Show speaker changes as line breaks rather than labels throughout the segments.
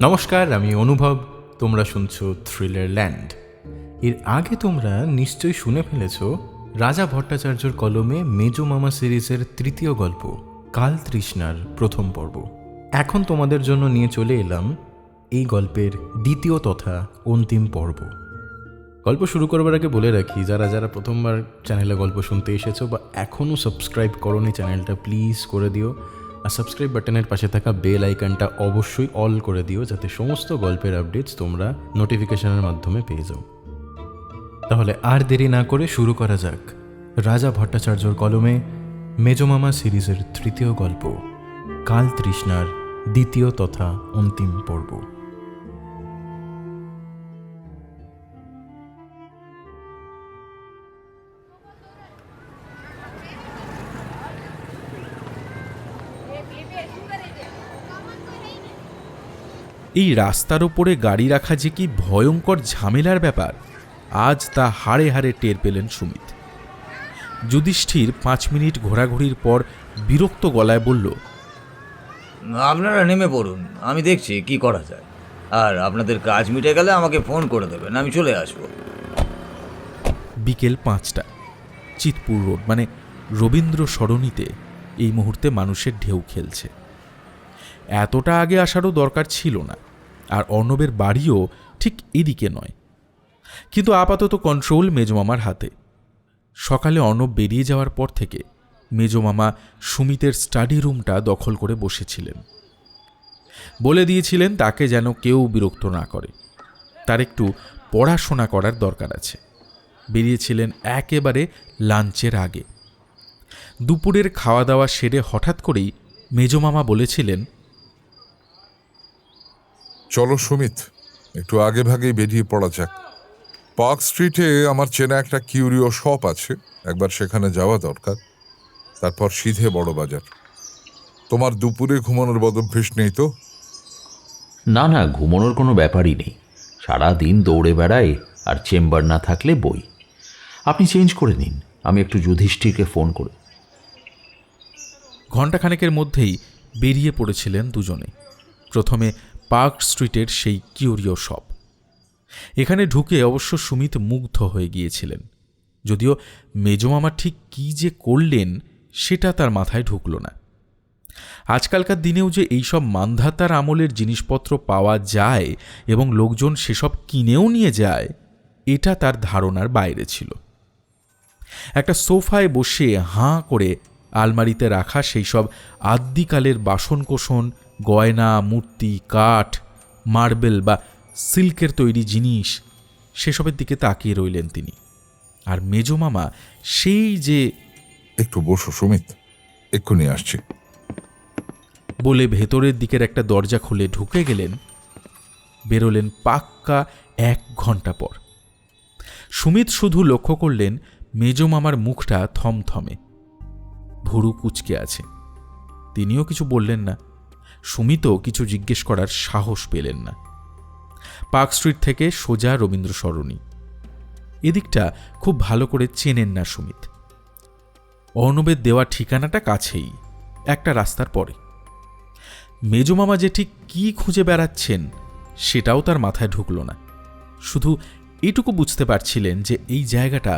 নমস্কার, আমি অনুভব। তোমরা শুনছো থ্রিলার ল্যান্ড। এর আগে তোমরা নিশ্চয়ই শুনে ফেলেছ রাজা ভট্টাচার্যর কলমে মেজো মামা সিরিজের তৃতীয় গল্প কাল তৃষ্ণার প্রথম পর্ব। এখন তোমাদের জন্য নিয়ে চলে এলাম এই গল্পের দ্বিতীয় তথা অন্তিম পর্ব। গল্প শুরু করবার আগে বলে রাখি, যারা যারা প্রথমবার চ্যানেলে গল্প শুনতে এসেছো বা এখনও সাবস্ক্রাইব করোনি চ্যানেলটা প্লিজ করে দিও, আর সাবস্ক্রাইব বাটনের পাশে থাকা বেল আইকনটা অবশ্যই অল করে দিও, যাতে সমস্ত গল্পের আপডেটস তোমরা নোটিফিকেশনের মাধ্যমে পেয়ে যাও। তাহলে আর দেরি না করে শুরু করা যাক রাজা ভট্টাচার্যর কলমে মেজো মামা সিরিজের তৃতীয় গল্প কাল তৃষ্ণার দ্বিতীয় তথা অন্তিম পর্ব।
এই রাস্তার ওপরে গাড়ি রাখা যে কি ভয়ঙ্কর ঝামেলার ব্যাপার, আজ তা হাড়ে হাড়ে টের পেলেন সুমিত। যুধিষ্ঠির 5 মিনিট ঘোরাঘুরির পর বিরক্ত গলায় বলল,
আপনারা নেমে পড়ুন, আমি দেখছি কি করা যায়। আর আপনাদের কাজ মিটে গেলে আমাকে ফোন করে দেবেন, আমি চলে আসবো।
বিকেল 5টা, চিতপুর রোড মানে রবীন্দ্র সরণিতে এই মুহূর্তে মানুষের ঢেউ খেলছে। এতটা আগে আসারও দরকার ছিল না, আর অর্ণবের বাড়িও ঠিক এদিকে নয়। কিন্তু আপাতত কন্ট্রোল মেজমামার হাতে। সকালে অর্ণব বেরিয়ে যাওয়ার পর থেকে মেজমামা সুমিতের স্টাডি রুমটা দখল করে বসেছিলেন। বলে দিয়েছিলেন তাকে যেন কেউ বিরক্ত না করে, তার একটু পড়াশোনা করার দরকার আছে। বেরিয়েছিলেন একেবারে লাঞ্চের আগে। দুপুরের খাওয়া দাওয়া সেরে হঠাৎ করেই মেজমামা বলেছিলেন,
চলো সুমিত, একটু আগে ভাগেই বেরিয়ে পড়া যাক। পার্ক স্ট্রিটে আমার চেনা একটা কিউরিও শপ আছে, একবার সেখানে যাওয়া দরকার। তারপর সিধে বড় বাজার। তোমার দুপুরে ঘুমানোর বদভ্যাস নেই তো?
না না, ঘুমানোর কোনো ব্যাপারই নেই। সারা দিন দৌড়ে বেড়াই, আর চেম্বার না থাকলে বই। আপনি চেঞ্জ করে নিন, আমি একটু যুধিষ্ঠিরকে ফোন করি।
ঘণ্টাখানেকের মধ্যেই বেরিয়ে পড়েছিলেন দুজনে। প্রথমে পার্ক স্ট্রিটের সেই কিউরিও শপ। এখানে ঢুকে অবশ্য সুমিত মুগ্ধ হয়ে গিয়েছিলেন, যদিও মেজমামা ঠিক কী যে করলেন সেটা তার মাথায় ঢুকল না। আজকালকার দিনেও যে এইসব মান্ধাতার আমলের জিনিসপত্র পাওয়া যায় এবং লোকজন সেসব কিনেও নিয়ে যায়, এটা তার ধারণার বাইরে ছিল। একটা সোফায় বসে হাঁ করে আলমারিতে রাখা সেই সব আদ্যিকালের বাসনকোসন, গয়না, মূর্তি, কাঠ, মার্বেল বা সিল্কের তৈরি জিনিস, সেসবের দিকে তাকিয়ে রইলেন তিনি। আর মেজমামা সেই যে,
একটু বসো সুমিত, এক্ষুনি আসছি
বলে ভেতরের দিকের একটা দরজা খুলে ঢুকে গেলেন। বেরোলেন পাক্কা 1 ঘন্টা পর। সুমিত শুধু লক্ষ্য করলেন মেজমামার মুখটা থমথমে, ভুরু কুঁচকে আছে। তিনিও কিছু বললেন না, সুমিতও কিছু জিজ্ঞেস করার সাহস পেলেন না। পার্ক স্ট্রিট থেকে সোজা রবীন্দ্র সরণি। এদিকটা খুব ভালো করে চেনেন না সুমিত। অর্ণবের দেওয়া ঠিকানাটা কাছেই, একটা রাস্তার পরে। মেজমামা যে ঠিক কী খুঁজে বেড়াচ্ছেন সেটাও তার মাথায় ঢুকল না। শুধু এটুকু বুঝতে পারছিলেন যে এই জায়গাটা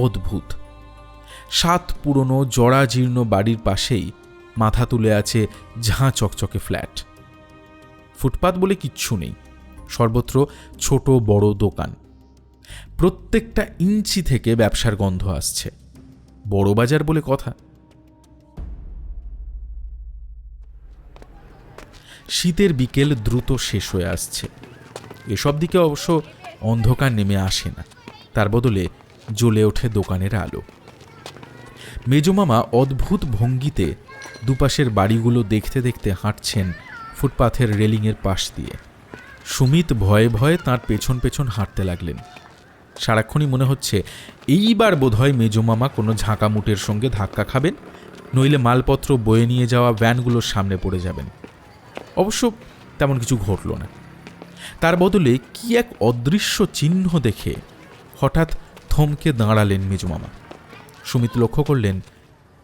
অদ্ভুত। 7 পুরনো জরাজীর্ণ বাড়ির পাশেই মাথা তুলে আছে ঝাঁ চকচকে ফ্ল্যাট। ফুটপাত বলে কিচ্ছু নেই, সর্বত্র ছোট বড় দোকান। প্রত্যেকটা ইঞ্চি থেকে ব্যবসার গন্ধ আসছে। বড় বাজার বলে কথা। শীতের বিকেল দ্রুত শেষ হয়ে আসছে। এসব দিকে অবশ্য অন্ধকার নেমে আসে না, তার বদলে জ্বলে ওঠে দোকানের আলো। মেজমামা অদ্ভুত ভঙ্গিতে দুপাশের বাড়িগুলো দেখতে দেখতে হাঁটছেন ফুটপাথের রেলিংয়ের পাশ দিয়ে। সুমিত ভয়ে ভয়ে তাঁর পেছন পেছন হাঁটতে লাগলেন। সারাক্ষণই মনে হচ্ছে এইবার বোধহয় মেজমামা কোনো ঝাঁকামুটের সঙ্গে ধাক্কা খাবেন, নইলে মালপত্র বয়ে নিয়ে যাওয়া ভ্যানগুলোর সামনে পড়ে যাবেন। অবশ্য তেমন কিছু ঘটল না। তার বদলে কি এক অদৃশ্য চিহ্ন দেখে হঠাৎ থমকে দাঁড়ালেন মেজমামা। সুমিত লক্ষ্য করলেন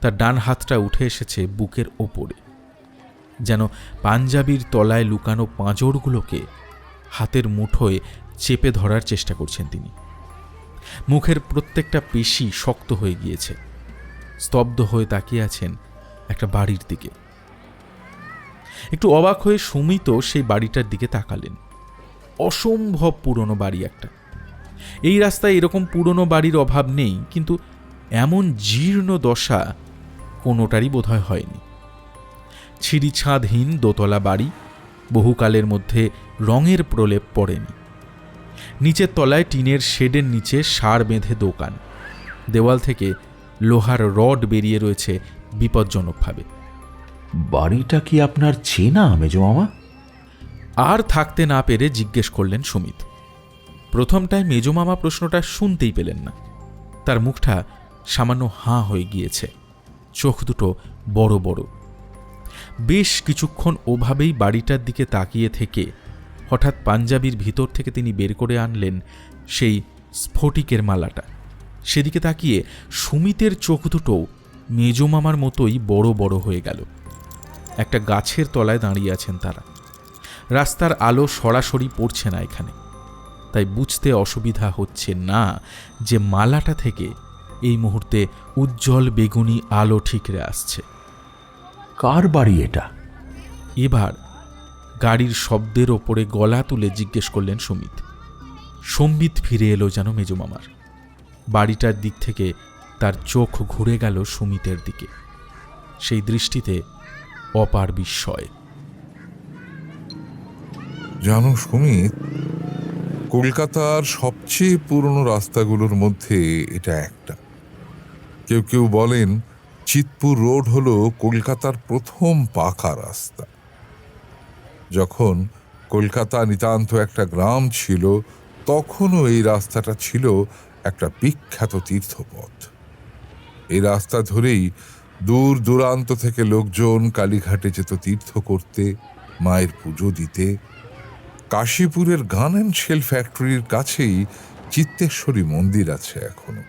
তার ডান হাতটা উঠে এসেছে বুকের ওপরে। যেন পাঞ্জাবির তলায় লুকানো পাঁজরগুলোকে হাতের মুঠোয় চেপে ধরার চেষ্টা করছেন তিনি। মুখের প্রত্যেকটা পেশি শক্ত হয়ে গিয়েছে। স্তব্ধ হয়ে তাকিয়ে আছেন একটা বাড়ির দিকে। একটু অবাক হয়ে সুমিত সেই বাড়িটার দিকে তাকালেন। অসম্ভব পুরনো বাড়ি একটা। এই রাস্তায় এরকম পুরনো বাড়ির অভাব নেই, কিন্তু এমন জীর্ণ দশা কোনোটারই বোধহয় হয়নি। ছিঁড়ি ছাদহীন দোতলা বাড়ি, বহুকালের মধ্যে রঙের প্রলেপ পড়েনি। নিচের তলায় টিনের শেডের নিচে সার বেঁধে দোকান। দেওয়াল থেকে লোহার রড বেরিয়ে রয়েছে বিপজ্জনকভাবে।
বাড়িটা কি আপনার চেনা মেজো মামা?
আর থাকতে না পেরে জিজ্ঞেস করলেন সুমিত। প্রথমটায় মেজমামা প্রশ্নটা শুনতেই পেলেন না। তার মুখটা সামান্য হাঁ হয়ে গিয়েছে, চোখ দুটো বড় বড়। বেশ কিছুক্ষণ ওভাবেই বাড়িটার দিকে তাকিয়ে থেকে হঠাৎ পাঞ্জাবির ভিতর থেকে তিনি বের করে আনলেন সেই স্ফটিকের মালাটা। সেদিকে তাকিয়ে সুমিতের চোখ দুটো মেজমামার মতোই বড় বড় হয়ে গেল। একটা গাছের তলায় দাঁড়িয়ে আছেন তারা। রাস্তার আলো সরাসরি পড়ছে না এখানে, তাই বুঝতে অসুবিধা হচ্ছে না যে মালাটা থেকে এই মুহূর্তে উজ্জ্বল বেগুনি আলো ঠিকরে আসছে।
কার বাড়ি এটা?
এবার গাড়ির শব্দের ওপরে গলা তুলে জিজ্ঞেস করলেন সুমিত। সম্বিত ফিরে এলো যেন মেজমামার। বাড়িটার দিক থেকে তার চোখ ঘুরে গেল সুমিতের দিকে। সেই দৃষ্টিতে অপার বিস্ময়।
জানো সুমিত, কলকাতার সবচেয়ে পুরনো রাস্তাগুলোর মধ্যে এটা একটা। কেউ কেউ বলেন চিতপুর রোড হলো কলকাতার প্রথম পাকা রাস্তা। যখন কলকাতা নিতান্ত একটা গ্রাম ছিল, তখনও এই রাস্তাটা ছিল একটা বিখ্যাত তীর্থপথ। এই রাস্তা ধরেই দূর দূরান্ত থেকে লোকজন কালীঘাটে যেত তীর্থ করতে, মায়ের পুজো দিতে। কাশীপুরের গান অ্যান্ড শেল ফ্যাক্টরির কাছেই চিত্তেশ্বরী মন্দির আছে এখনো।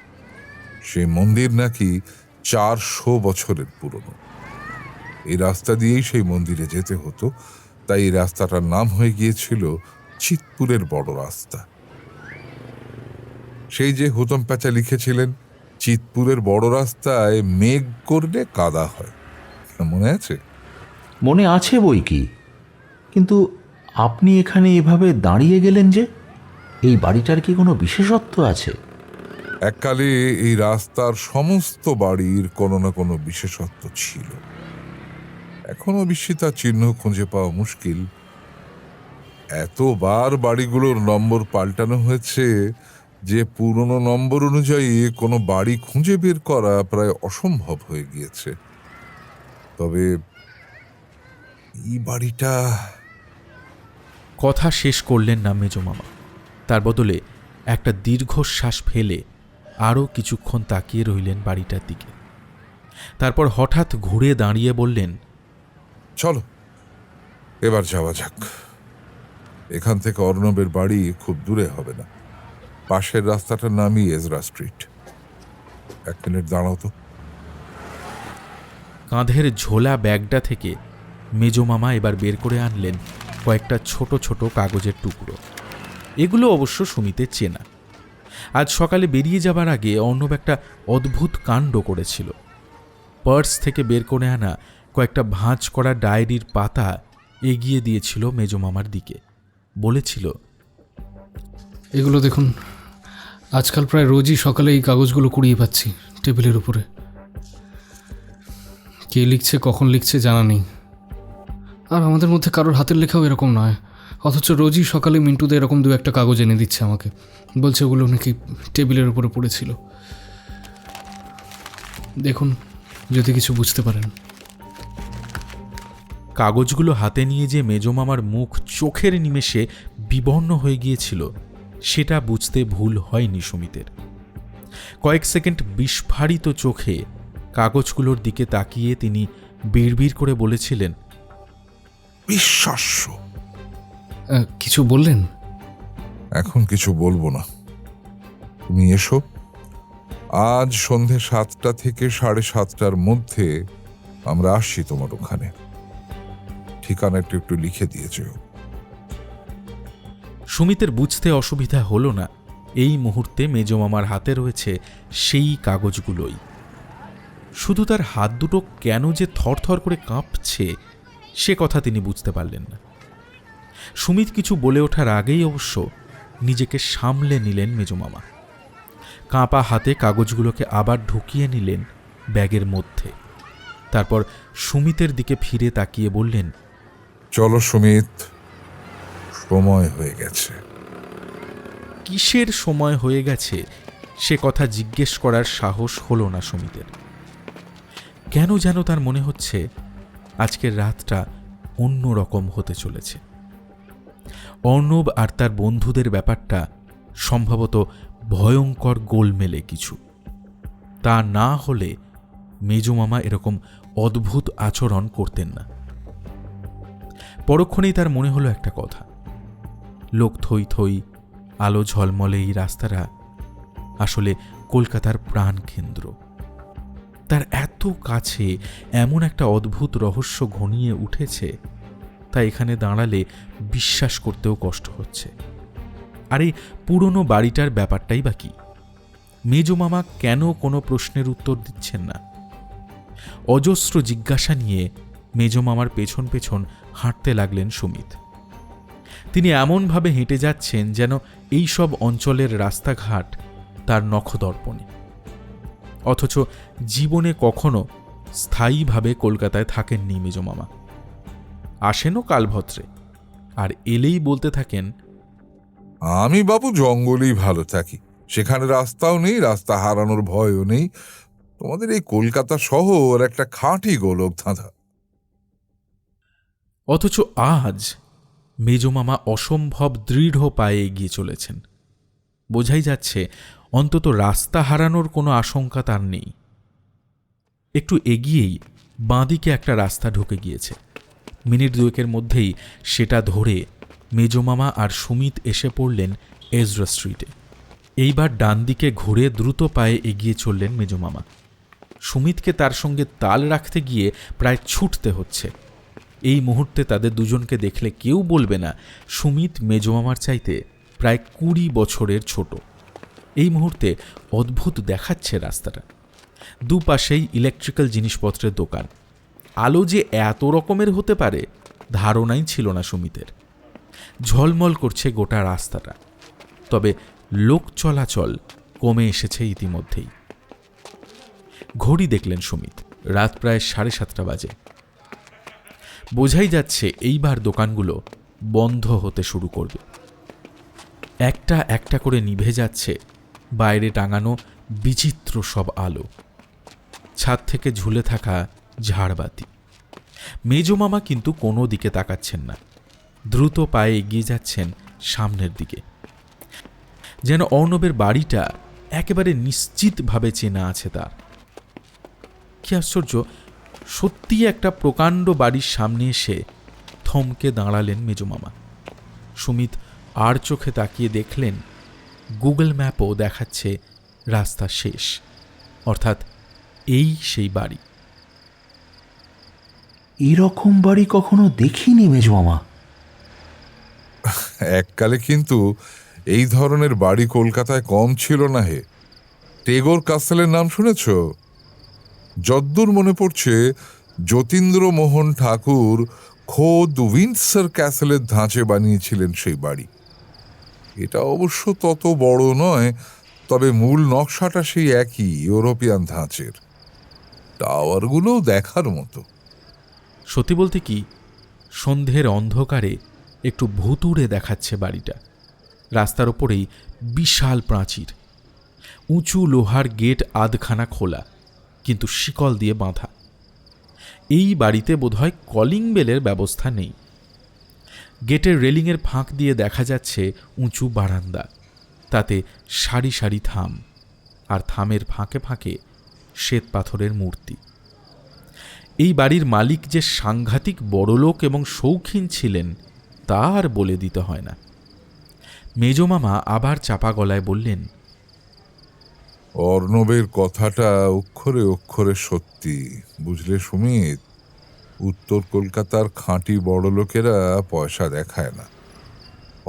সেই মন্দির নাকি 400 বছরের পুরনো। এই রাস্তা দিয়েই সেই মন্দিরে যেতে হতো, তাই এই রাস্তাটার নাম হয়ে গিয়েছিল চিতপুরের বড় রাস্তা। সেই যে হুতম প্যাঁচা লিখেছিলেন, চিতপুরের বড় রাস্তায় মেঘ করলে কাদা হয়, মনে আছে?
মনে আছে বই কি, কিন্তু আপনি এখানে এভাবে দাঁড়িয়ে গেলেন যে? এই বাড়িটার কি কোনো বিশেষত্ব আছে?
এককালে এই রাস্তার সমস্ত বাড়ির কোনো না কোনো বিশেষত্ব ছিল। এখনো অবশ্যই তার চিহ্ন খুঁজে পাওয়া মুশকিল। এতবার বাড়িগুলোর নম্বর পাল্টানো হয়েছে যে পুরনো নম্বর অনুযায়ী কোনো বাড়ি খুঁজে বের করা প্রায় অসম্ভব হয়ে গিয়েছে। তবে এই বাড়িটা...
কথা শেষ করলেন না মেজমামা। তার বদলে একটা দীর্ঘশ্বাস ফেলে আরও কিছুক্ষণ তাকিয়ে রইলেন বাড়িটার দিকে। তারপর হঠাৎ ঘুরে দাঁড়িয়ে বললেন,
চলো এবার যাওয়া যাক। এখান থেকে অর্ণবের বাড়ি খুব দূরে হবে না। পাশের রাস্তাটার নামই এজরা স্ট্রিট। 1 মিনিট দাঁড়াও তো।
কাঁধের ঝোলা ব্যাগটা থেকে মেজমামা এবার বের করে আনলেন কয়েকটা ছোট ছোট কাগজের টুকরো। এগুলো অবশ্য সুমিতের চেনা। আজ সকালে বেরিয়ে যাবার আগে অর্ণব একটা অদ্ভুত কাণ্ড করেছিল। পার্স থেকে বের করে আনা কয়েকটা ভাঁজ করা ডায়েরির পাতা এগিয়ে দিয়েছিল মেজমামার দিকে। বলেছিল,
এগুলো দেখুন, আজকাল প্রায় রোজই সকালে এই কাগজগুলো কুড়িয়ে পাচ্ছি টেবিলের উপরে। কে লিখছে, কখন লিখছে জানা নেই। আর আমাদের মধ্যে কারোর হাতের লেখাও এরকম নয়, অথচ রোজই সকালে মিন্টুদা এরকম 2-1টা কাগজ এনে দিচ্ছে আমাকে। বলছে ওগুলো নাকি টেবিলের উপরে পড়েছিল। দেখুন যদি কিছু বুঝতে পারেন।
কাগজগুলো হাতে নিয়ে যে মেজমামার মুখ চোখের নিমেষে বিবর্ণ হয়ে গিয়েছিল, সেটা বুঝতে ভুল হয়নি সুমিতের। কয়েক সেকেন্ড বিস্ফারিত চোখে কাগজগুলোর দিকে তাকিয়ে তিনি বিড়বিড় করে বলেছিলেন,
বিশ্বাস্য।
কিছু বললেন?
এখন কিছু বলবো না, তুমি এসো। আজ সন্ধে 7টা থেকে 7:30টার মধ্যে আমরা আসছি তোমার ওখানে। ঠিকানাটা একটু লিখে দিয়েছে।
সুমিতের বুঝতে অসুবিধা হলো না এই মুহূর্তে মেজমামার হাতে রয়েছে সেই কাগজগুলোই। শুধু তার হাত দুটো কেন যে থরথর করে কাঁপছে সে কথা তিনি বুঝতে পারলেন না। সুমিত কিছু বলে ওঠার আগেই অবশ্য নিজেকে সামলে নিলেন মেজমামা। কাঁপা হাতে কাগজগুলোকে আবার ঢুকিয়ে নিলেন ব্যাগের মধ্যে। তারপর সুমিতের দিকে ফিরে তাকিয়ে বললেন,
চলো সুমিত, সময় হয়ে গেছে।
কিসের সময় হয়ে গেছে সে কথা জিজ্ঞেস করার সাহস হলো না সুমিতের। কেন যেন তার মনে হচ্ছে আজকের রাতটা অন্য রকম হতে চলেছে। অর্ণব আর তার বন্ধুদের ব্যাপারটা সম্ভবত ভয়ঙ্কর গোলমেলে কিছু। তা না হলে মেজমামা এরকম অদ্ভুত আচরণ করতেন না। পরক্ষণেই তার মনে হলো একটা কথা, লোক থই থই আলো ঝলমলে এই রাস্তাটা আসলে কলকাতার প্রাণকেন্দ্র। তার এত কাছে এমন একটা অদ্ভুত রহস্য ঘনিয়ে উঠেছে তা এখানে দাঁড়ালে বিশ্বাস করতেও কষ্ট হচ্ছে। আর এই পুরনো বাড়িটার ব্যাপারটাই বা কি? মেজমামা কেন কোনো প্রশ্নের উত্তর দিচ্ছেন না? অজস্র জিজ্ঞাসা নিয়ে মেজমামার পেছন পেছন হাঁটতে লাগলেন সুমিত। তিনি এমনভাবে হেঁটে যাচ্ছেন যেন এই সব অঞ্চলের রাস্তাঘাট তার নখদর্পণে। অথচ জীবনে কখনো স্থায়ীভাবে কলকাতায় থাকেননি মেজমামা। আসেনও কালভদ্রে, আর এলেই বলতে থাকেন,
আমি বাবু জঙ্গলেই ভালো থাকি, সেখানে রাস্তাও নেই, রাস্তা হারানোর ভয়ও নেই। তোমাদের এই কলকাতা শহর একটা খাঁটি গোলক ধাঁধা।
অথচ আজ মেজমামা অসম্ভব দৃঢ় পায়ে এগিয়ে চলেছেন। বোঝাই যাচ্ছে অন্তত রাস্তা হারানোর কোনো আশঙ্কা তার নেই। একটু এগিয়েই বাঁদিকে একটা রাস্তা ঢুকে গিয়েছে। মিনিট দুয়েকের মধ্যেই সেটা ধরে মেজমামা আর সুমিত এসে পড়লেন এজরা স্ট্রিটে। এইবার ডান দিকে ঘুরে দ্রুত পায়ে এগিয়ে চললেন মেজমামা। সুমিতকে তার সঙ্গে তাল রাখতে গিয়ে প্রায় ছুটতে হচ্ছে। এই মুহূর্তে তাদের দুজনকে দেখলে কেউ বলবে না সুমিত মেজমামার চাইতে প্রায় 20 বছরের ছোট। এই মুহূর্তে অদ্ভুত দেখাচ্ছে রাস্তাটা। দুপাশেই ইলেকট্রিক্যাল জিনিসপত্রের দোকান। আলো যে এত রকমের হতে পারে ধারণাই ছিল না সুমিতের। ঝলমল করছে গোটা রাস্তাটা, তবে লোক চলাচল কমে এসেছে ইতিমধ্যেই। ঘড়ি দেখলেন সুমিত, রাত প্রায় 7:30 বাজে। বোঝাই যাচ্ছে এইবার দোকানগুলো বন্ধ হতে শুরু করবে। একটা একটা করে নিভে যাচ্ছে বাইরে টাঙানো বিচিত্র সব আলো, ছাদ থেকে ঝুলে থাকা ঝাড়বাতি। মেজমামা কিন্তু কোনো দিকে তাকাচ্ছেন না, দ্রুত পায়ে এগিয়ে যাচ্ছেন সামনের দিকে। যেন অর্ণবের বাড়িটা একেবারে নিশ্চিতভাবে চেনা আছে তার। কি আশ্চর্য, সত্যি একটা প্রকাণ্ড বাড়ির সামনে এসে থমকে দাঁড়ালেন মেজমামা। সুমিত আর চোখে তাকিয়ে দেখলেন গুগল ম্যাপও দেখাচ্ছে রাস্তা শেষ, অর্থাৎ এই সেই বাড়ি।
এরকম বাড়ি কখনো দেখিনি মেজমামা।
এককালে কিন্তু এই ধরনের বাড়ি কলকাতায় কম ছিল না হে। টেগোর কাসেলের নাম শুনেছ? যদ্দূর মনে পড়ছে যতীন্দ্রমোহন ঠাকুর খোদ উইন্ডসর ক্যাসেলের ধাঁচে বানিয়েছিলেন সেই বাড়ি। এটা অবশ্য তত বড় নয়, তবে মূল নকশাটা সেই একই ইউরোপিয়ান ধাঁচের। টাওয়ারগুলো দেখার মতো।
সত্যি বলতে কি, সন্ধ্যের অন্ধকারে একটু ভুতুড়ে দেখাচ্ছে বাড়িটা। রাস্তার ওপরেই বিশাল প্রাচীর, উঁচু লোহার গেট আধখানা খোলা, কিন্তু শিকল দিয়ে বাঁধা। এই বাড়িতে বোধহয় কলিং বেলের ব্যবস্থা নেই। গেটের রেলিংয়ের ফাঁক দিয়ে দেখা যাচ্ছে উঁচু বারান্দা, তাতে সারি সারি থাম, আর থামের ফাঁকে ফাঁকে শ্বেত পাথরের মূর্তি। এই বাড়ির মালিক যে সাংঘাতিক বড়লোক এবং শৌখিন ছিলেন তা আর বলে দিতে হয় না। মেজমামা আবার চাপা গলায় বললেন,
অর্ণবের কথাটা অক্ষরে অক্ষরে সত্যি, বুঝলে সুমিত? উত্তর কলকাতার খাঁটি বড় লোকেরা পয়সা দেখায় না।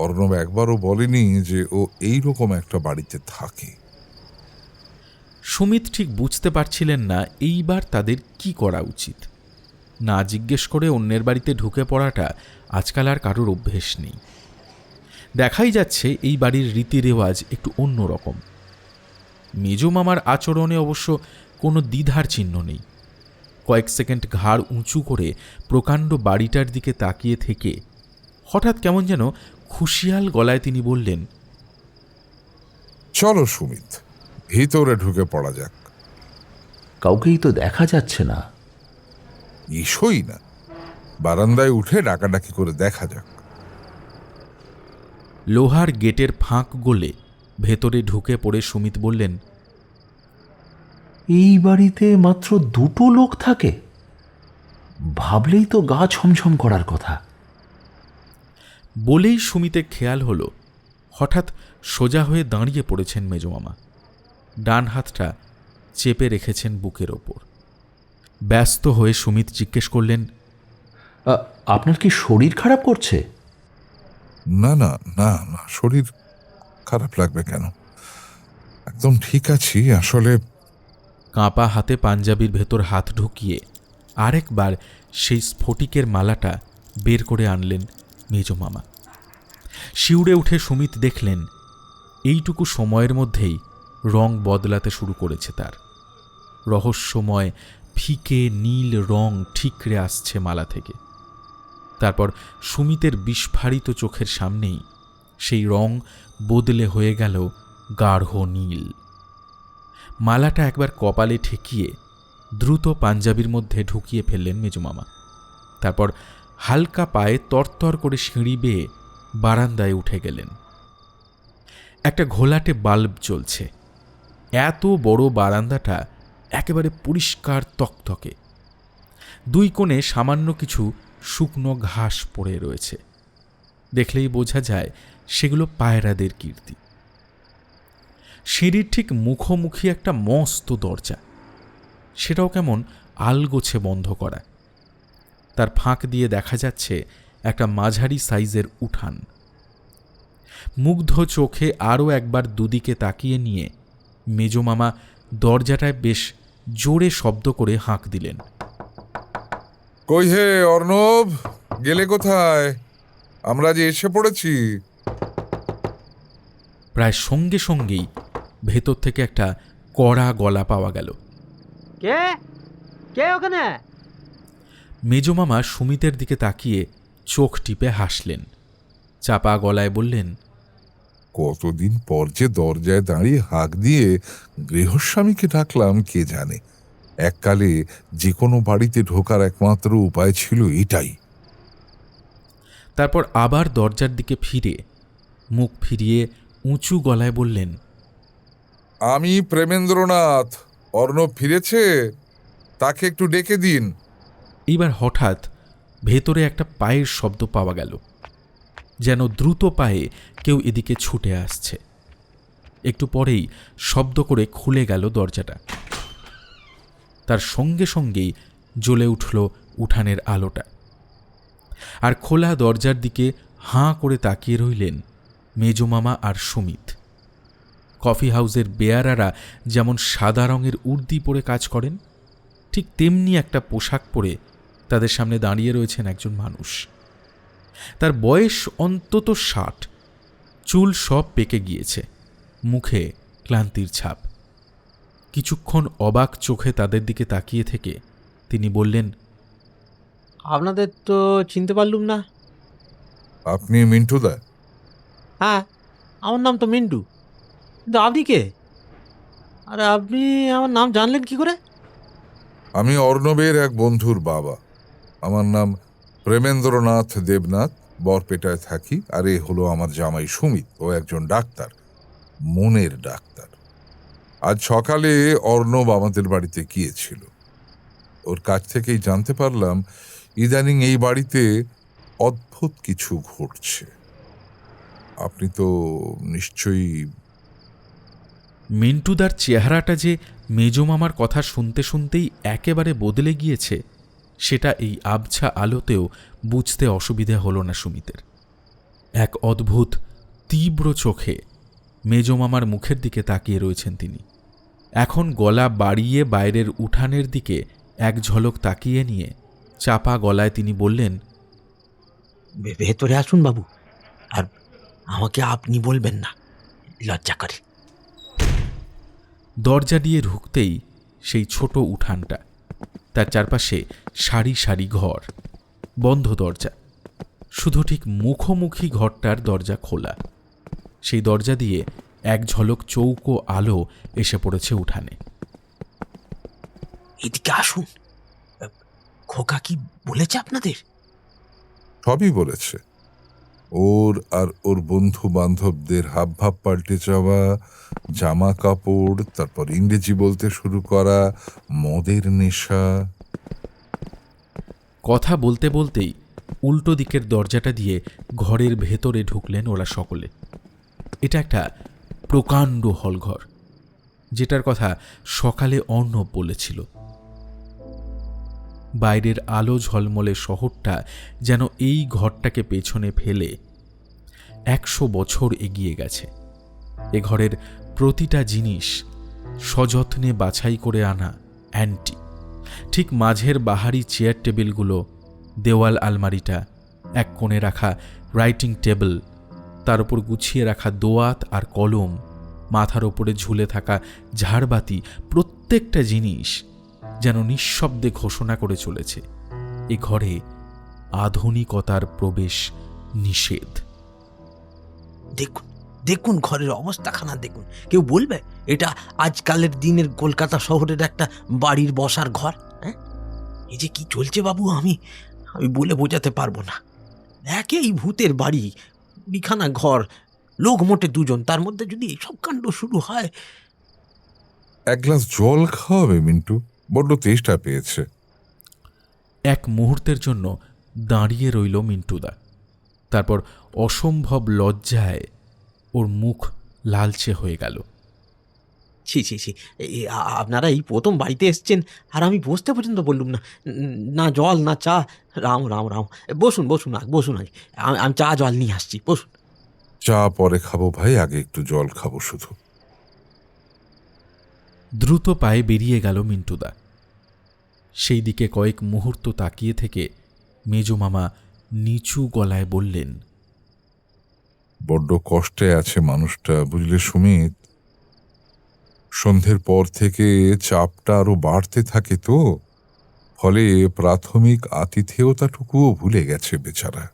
অর্ণব একবারও বলেনি যে ও এইরকম একটা বাড়িতে থাকে।
সুমিত ঠিক বুঝতে পারছিলেন না এইবার তাদের কি করা উচিত। না জিজ্ঞেস করে অন্যের বাড়িতে ঢুকে পড়াটা আজকাল আর কারোর অভ্যেস নেই। দেখাই যাচ্ছে এই বাড়ির রীতি রেওয়াজ একটু অন্যরকম। মেজো মামার আচরণে অবশ্য কোনো দ্বিধার চিহ্ন নেই। কয়েক সেকেন্ড ঘাড় উঁচু করে প্রকাণ্ড বাড়িটার দিকে তাকিয়ে থেকে হঠাৎ কেমন যেন খুশিয়াল গলায় তিনি বললেন,
চলো সুমিত, ভিতরে ঢুকে পড়া যাক।
কাউকেই তো দেখা যাচ্ছে না।
ইসই না, বারান্দায় উঠে ডাকাডাকি করে দেখা যাক।
লোহার গেটের ফাঁক গলে ভেতরে ঢুকে পড়ে সুমিত বললেন,
এই বাড়িতে মাত্র 2টো লোক থাকে? ভাবলেই তো গা ছমছম করার কথা।
বলেই সুমিতের খেয়াল হলো হঠাৎ সোজা হয়ে দাঁড়িয়ে পড়েছেন মেজমামা। ডান হাতটা চেপে রেখেছেন বুকের ওপর। ব্যস্ত হয়ে সুমিত জিজ্ঞেস করলেন,
আপনার কি শরীর খারাপ করছে?
না না না না, শরীর খারাপ লাগবে কেন? একদম ঠিক আছি আসলে।
কাঁপা হাতে পাঞ্জাবির ভেতর হাত ঢুকিয়ে আরেকবার সেই স্ফটিকের মালাটা বের করে আনলেন মেজমামা। শিউরে উঠে সুমিত দেখলেন এইটুকু সময়ের মধ্যেই রং বদলাতে শুরু করেছে তার। রহস্যময় ফিকে নীল রং ঠিকরে আসছে মালা থেকে। তারপর সুমিতের বিস্ফারিত চোখের সামনেই সেই রং বদলে হয়ে গেল গাঢ় নীল। মালাটা একবার কপালে ঠেকিয়ে দ্রুত পাঞ্জাবির মধ্যে ঢুকিয়ে ফেললেন মেজমামা। তারপর হালকা পায়ে তরতর করে সিঁড়ি বেয়ে বারান্দায় উঠে গেলেন। একটা ঘোলাটে বাল্ব জ্বলছে। এত বড় বারান্দাটা একেবারে পরিষ্কার তকতকে। দুই কোণে সামান্য কিছু শুকনো ঘাস পড়ে রয়েছে। দেখলেই বোঝা যায় সেগুলো পায়রাদের কীর্তি। সিঁড়ির ঠিক মুখোমুখি একটা মস্ত দরজা, সেটাও কেমন আলগোছে বন্ধ করা। তার ফাঁক দিয়ে দেখা যাচ্ছে একটা মাঝারি সাইজের উঠান। মুগ্ধ চোখে আরও একবার দুদিকে তাকিয়ে নিয়ে মেজমামা দরজাটায় বেশ জোরে শব্দ করে হাঁক দিলেন,
কই হে অর্ণব, গেলে কোথায়? আমরা যে এসে পড়েছি।
প্রায় সঙ্গে সঙ্গেই ভেতর থেকে একটা কড়া গলা পাওয়া গেল।
কে কে ওখানে?
মেজমামা সুমিতের দিকে তাকিয়ে চোখ টিপে হাসলেন। চাপা গলায় বললেন,
কতদিন পর যে দরজায় দাঁড়িয়ে হাঁক দিয়ে গৃহস্বামীকে ডাকলাম কে জানে। এককালে যে কোনো বাড়িতে ঢোকার একমাত্র উপায় ছিল এটাই।
তারপর আবার দরজার দিকে ফিরে মুখ ফিরিয়ে উঁচু গলায় বললেন,
আমি প্রেমেন্দ্রনাথ। অর্ণব ফিরেছে, তাকে একটু ডেকে দিন।
এইবার হঠাৎ ভেতরে একটা পায়ের শব্দ পাওয়া গেল, যেন দ্রুত পায়ে কেউ এদিকে ছুটে আসছে। একটু পরেই শব্দ করে খুলে গেল দরজাটা। তার সঙ্গে সঙ্গেই জ্বলে উঠল উঠানের আলোটা। আর খোলা দরজার দিকে হাঁ করে তাকিয়ে রইলেন মেজমামা আর সুমিত। কফি হাউসের বেয়ারারা যেমন সাদা রঙের উর্দি পরে কাজ করেন, ঠিক তেমনি একটা পোশাক পরে তাদের সামনে দাঁড়িয়ে রয়েছেন একজন মানুষ। তার বয়স অন্তত 60। চুল সব পেকে গিয়েছে, মুখে ক্লান্তির ছাপ। কিছুক্ষণ অবাক চোখে তাদের দিকে তাকিয়ে থেকে তিনি বললেন,
আপনাদের তো চিনতে পারলুম না।
আপনি মিন্টুদা?
হ্যাঁ, আমার নাম তো মিন্টু, কিন্তু আপনি কে? আরে আপনি আমার নাম জানলেন কি করে?
আমি অর্ণবের এক বন্ধুর বাবা। আমার নাম প্রেমেন্দ্রনাথ দেবনাথ, বরপেটায় থাকি। আর এ হলো আমার জামাই সুমিত, ও একজন ডাক্তার, মনের ডাক্তার। আজ সকালে অর্ণব আমাদের বাড়িতে গিয়েছিল। ওর কাছ থেকেই জানতে পারলাম ইদানিং এই বাড়িতে অদ্ভুত কিছু ঘটছে। আপনি তো নিশ্চয়ই।
মিন্টুদার চেহারাটা যে মেজমামার কথা শুনতে শুনতেই একেবারে বদলে গিয়েছে সেটা এই আবছা আলোতেও বুঝতে অসুবিধে হলো না সুমিতের। এক অদ্ভুত তীব্র চোখে মেজমামার মুখের দিকে তাকিয়ে রয়েছেন তিনি। এখন গলা বাড়িয়ে বাইরের উঠানের দিকে এক ঝলক তাকিয়ে নিয়ে চাপা গলায় তিনি বললেন,
ভেতরে আসুন বাবু, আর আমাকে আপনি বলবেন না, লজ্জা করে।
দরজা দিয়ে ঢুকতেই সেই ছোট উঠানটা, তার চারপাশে সারি সারি ঘর, বন্ধ দরজা, শুধু ঠিক মুখোমুখি ঘরটার দরজা খোলা। সেই দরজা দিয়ে এক ঝলক চৌকো আলো এসে পড়েছে উঠানে।
এদিকে আসুন, খোকা কি বলেছে আপনাদের?
সবই বলেছে। ওর আর ওর বন্ধু বান্ধবদের হাবভাব পাল্টে যাওয়া, জামা কাপড়, তারপর ইংরেজি বলতে শুরু করা, মদের নেশা।
কথা বলতে বলতেই উল্টো দিকের দরজাটা দিয়ে ঘরের ভেতরে ঢুকলেন ওরা সকলে। এটা একটা প্রকাণ্ড হলঘর, যেটার কথা সকালে অর্ণব বলেছিল। বাইরের আলো ঝলমলে শহরটা যেন এই ঘরটাকে পেছনে ফেলে 100 বছর এগিয়ে গেছে। এ ঘরের প্রতিটা জিনিস সযত্নে বাছাই করে আনা অ্যান্টি। ঠিক মাঝের বাহারি চেয়ার টেবিলগুলো, দেওয়াল আলমারিটা, এক কোণে রাখা রাইটিং টেবিল, তার উপর গুছিয়ে রাখা দোয়াত আর কলম, মাথার ওপরে ঝুলে থাকা ঝাড়বাতি, প্রত্যেকটা জিনিস যেন নিঃশব্দে ঘোষণা করে চলেছে এ ঘরে আধুনিকতার প্রবেশ নিষেধ।
দেখুন দেখুন, ঘরের অবস্থাখানা দেখুন। কেউ বলবে এটা আজকালের দিনের কলকাতা শহরের একটা বাড়ির বসার ঘর? হ্যাঁ, এই যে কি চলছে বাবু, আমি বলে বোঝাতে পারবো না। একেই ভূতের বাড়ি, বিখানা ঘর, লোক মোটে 2 জন, তার মধ্যে যদি এইসব কাণ্ড শুরু হয়।
এক গ্লাস জল খাওয়াবে মিন্টু? বড্ড তেষ্টা পেয়েছে।
এক মুহূর্তের জন্য দাঁড়িয়ে রইল মিন্টুদা। তারপর অসম্ভব লজ্জায় ওর মুখ লালচে হয়ে গেল।
ছি ছি ছি, আপনারা এই প্রথম বাড়িতে এসছেন আর আমি বসতে পর্যন্ত বললুম না, না জল না চা। রাম রাম রাম, বসুন বসুন, বসুন, আমি চা জল নিয়ে আসছি, বসুন।
চা পরে খাবো ভাই, আগে একটু জল খাবো শুধু।
দ্রুত পায়ে বেরিয়ে গেল মিন্টুদা। সেই দিকে কয়েক মুহূর্ত তাকিয়ে থেকে মেজমামা নিচু গলায় বললেন,
বড্ড কষ্টে আছে মানুষটা, বুঝলে সুমিত। সন্ধ্যের পর থেকে চাপটা আরো বাড়তে থাকে, তো ফলে প্রাথমিক আতিথেয়তাটুকুও ভুলে গেছে বেচারা।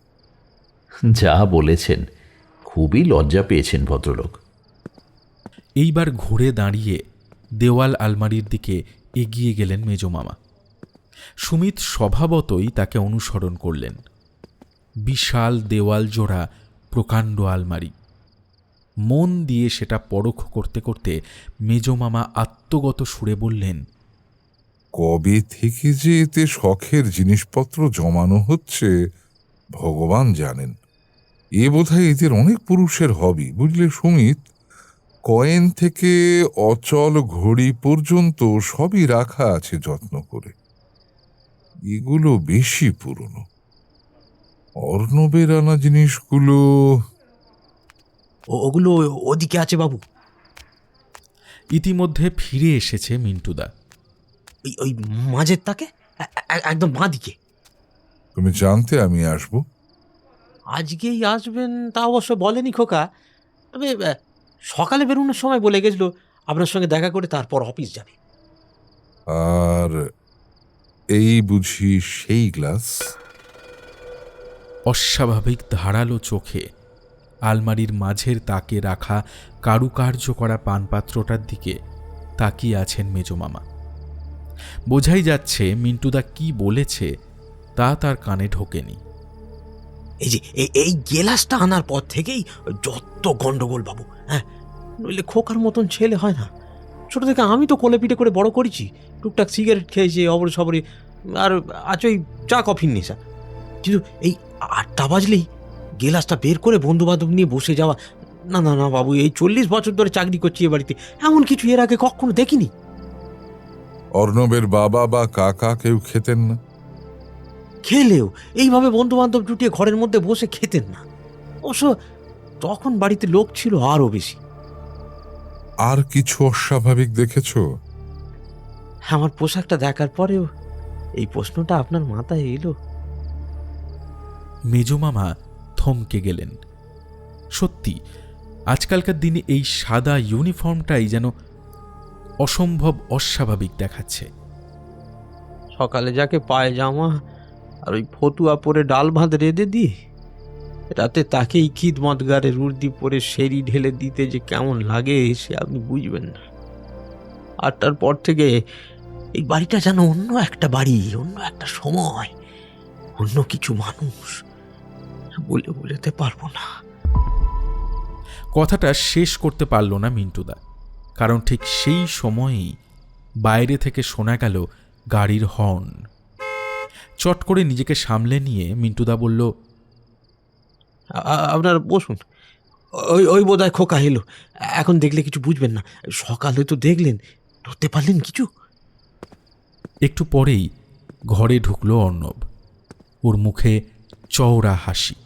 যা বলেছেন, খুবই লজ্জা পেয়েছেন ভদ্রলোক।
এইবার ঘুরে দাঁড়িয়ে দেওয়াল আলমারির দিকে এগিয়ে গেলেন মেজমামা। সুমিত স্বভাবতই তাকে অনুসরণ করলেন। বিশাল দেওয়াল জোড়া প্রকাণ্ড আলমারি। মন দিয়ে সেটা পরখ করতে করতে মেজমামা আত্মগত সুরে বললেন,
কবে থেকে যে এতে শখের জিনিসপত্র জমানো হচ্ছে ভগবান জানেন। এ বোধহয় এদের অনেক পুরুষের হবি, বুঝলে সুমিত। কয়েন থেকে অচল ঘড়ি পর্যন্ত সবই রাখা আছে যত্ন করে। এগুলো বেশি পুরনো। অর্ণবের আনা জিনিসগুলো
ওগুলো ওদিকে আছে বাবু।
ইতিমধ্যে ফিরে এসেছে মিন্টুদা।
ওই মাঝের তাকে, একদম বাঁ দিকে।
তুমি জানতে আমি আসবো?
আজকেই আসবেন তা অবশ্য বলেনি খোকা, তবে সকালে বেরোনোর সময় বলে গেছিল আপনার সঙ্গে দেখা করে তারপর অফিস যাবে।
আর এই বুঝি সেই গ্লাস?
অস্বাভাবিক ধারালো চোখে আলমারির মাঝের তাকে রাখা কারুকার্য করা পানপাত্রটার দিকে তাকিয়ে আছেন মেজমামা। বোঝাই যাচ্ছে মিন্টুদা কি বলেছে তা তার কানে ঢোকেনি।
এই যে এই গেলাসটা আনার পর থেকেই যত গন্ডগোল বাবু। হ্যাঁ, নইলে খোকার মতন ছেলে হয় না। ছোট থেকে আমি তো কোলে পিঠে করে বড় করেছি, টুকটাক সিগারেট খেয়েছি অবরে সবরে, আর আজ ওই চা কফির নেশা। কিন্তু এই 8টা বাজলেই গেলাসটা বের করে বন্ধু বান্ধব নিয়ে বসে যাওয়া, না না না বাবু, এই 40 বছর ধরে চাকরি করছি এ বাড়িতে, এমন কিছু এর আগে কখনো দেখিনি।
অর্ণবের বাবা বা কাকা কেউ খেতেন না?
খেলেও এইভাবে বন্ধু বান্ধব জুটিয়ে ঘরের মধ্যে বসে খেতেন না। অবশ্য তখন বাড়িতে লোক ছিল আরো বেশি।
আর কিছু অস্বাভাবিক দেখেছো?
আমার পোশাকটা দেখার পরেও এই প্রশ্নটা আপনার মাথায় এলো?
মেজমামা থমকে গেলেন। সত্যি আজকালকার দিনে এই সাদা ইউনিফর্মটাই যেন অসম্ভব অস্বাভাবিক দেখাচ্ছে।
সকালে যাকে পায়জামা আর ওই ফতুয়া পরে ডাল ভাত রেঁধে দিয়ে রাতে তাকেই খিদমতগারের উর্দি পরে সেরি ঢেলে দিতে যে কেমন লাগে সে আপনি বুঝবেন না। 8টার পর থেকে এই বাড়িটা যেন অন্য একটা বাড়ি, অন্য একটা সময়, অন্য কিছু মানুষ, বলে বোঝাতে পারবো না।
কথাটা শেষ করতে পারল না মিন্টুদা, কারণ ঠিক সেই সময়েই বাইরে থেকে শোনা গেল গাড়ির হর্ন। চট করে নিজেকে সামলে নিয়ে মিন্টুদা বলল,
আপনারা বসুন। ওই ওই বোধহয় খোকা এলো। এখন দেখলে কিছু বুঝবেন না। সকালে তো দেখলেন, ধরতে পারলেন কিছু?
একটু পরেই ঘরে ঢুকল অর্ণব। ওর মুখে চওড়া হাসি।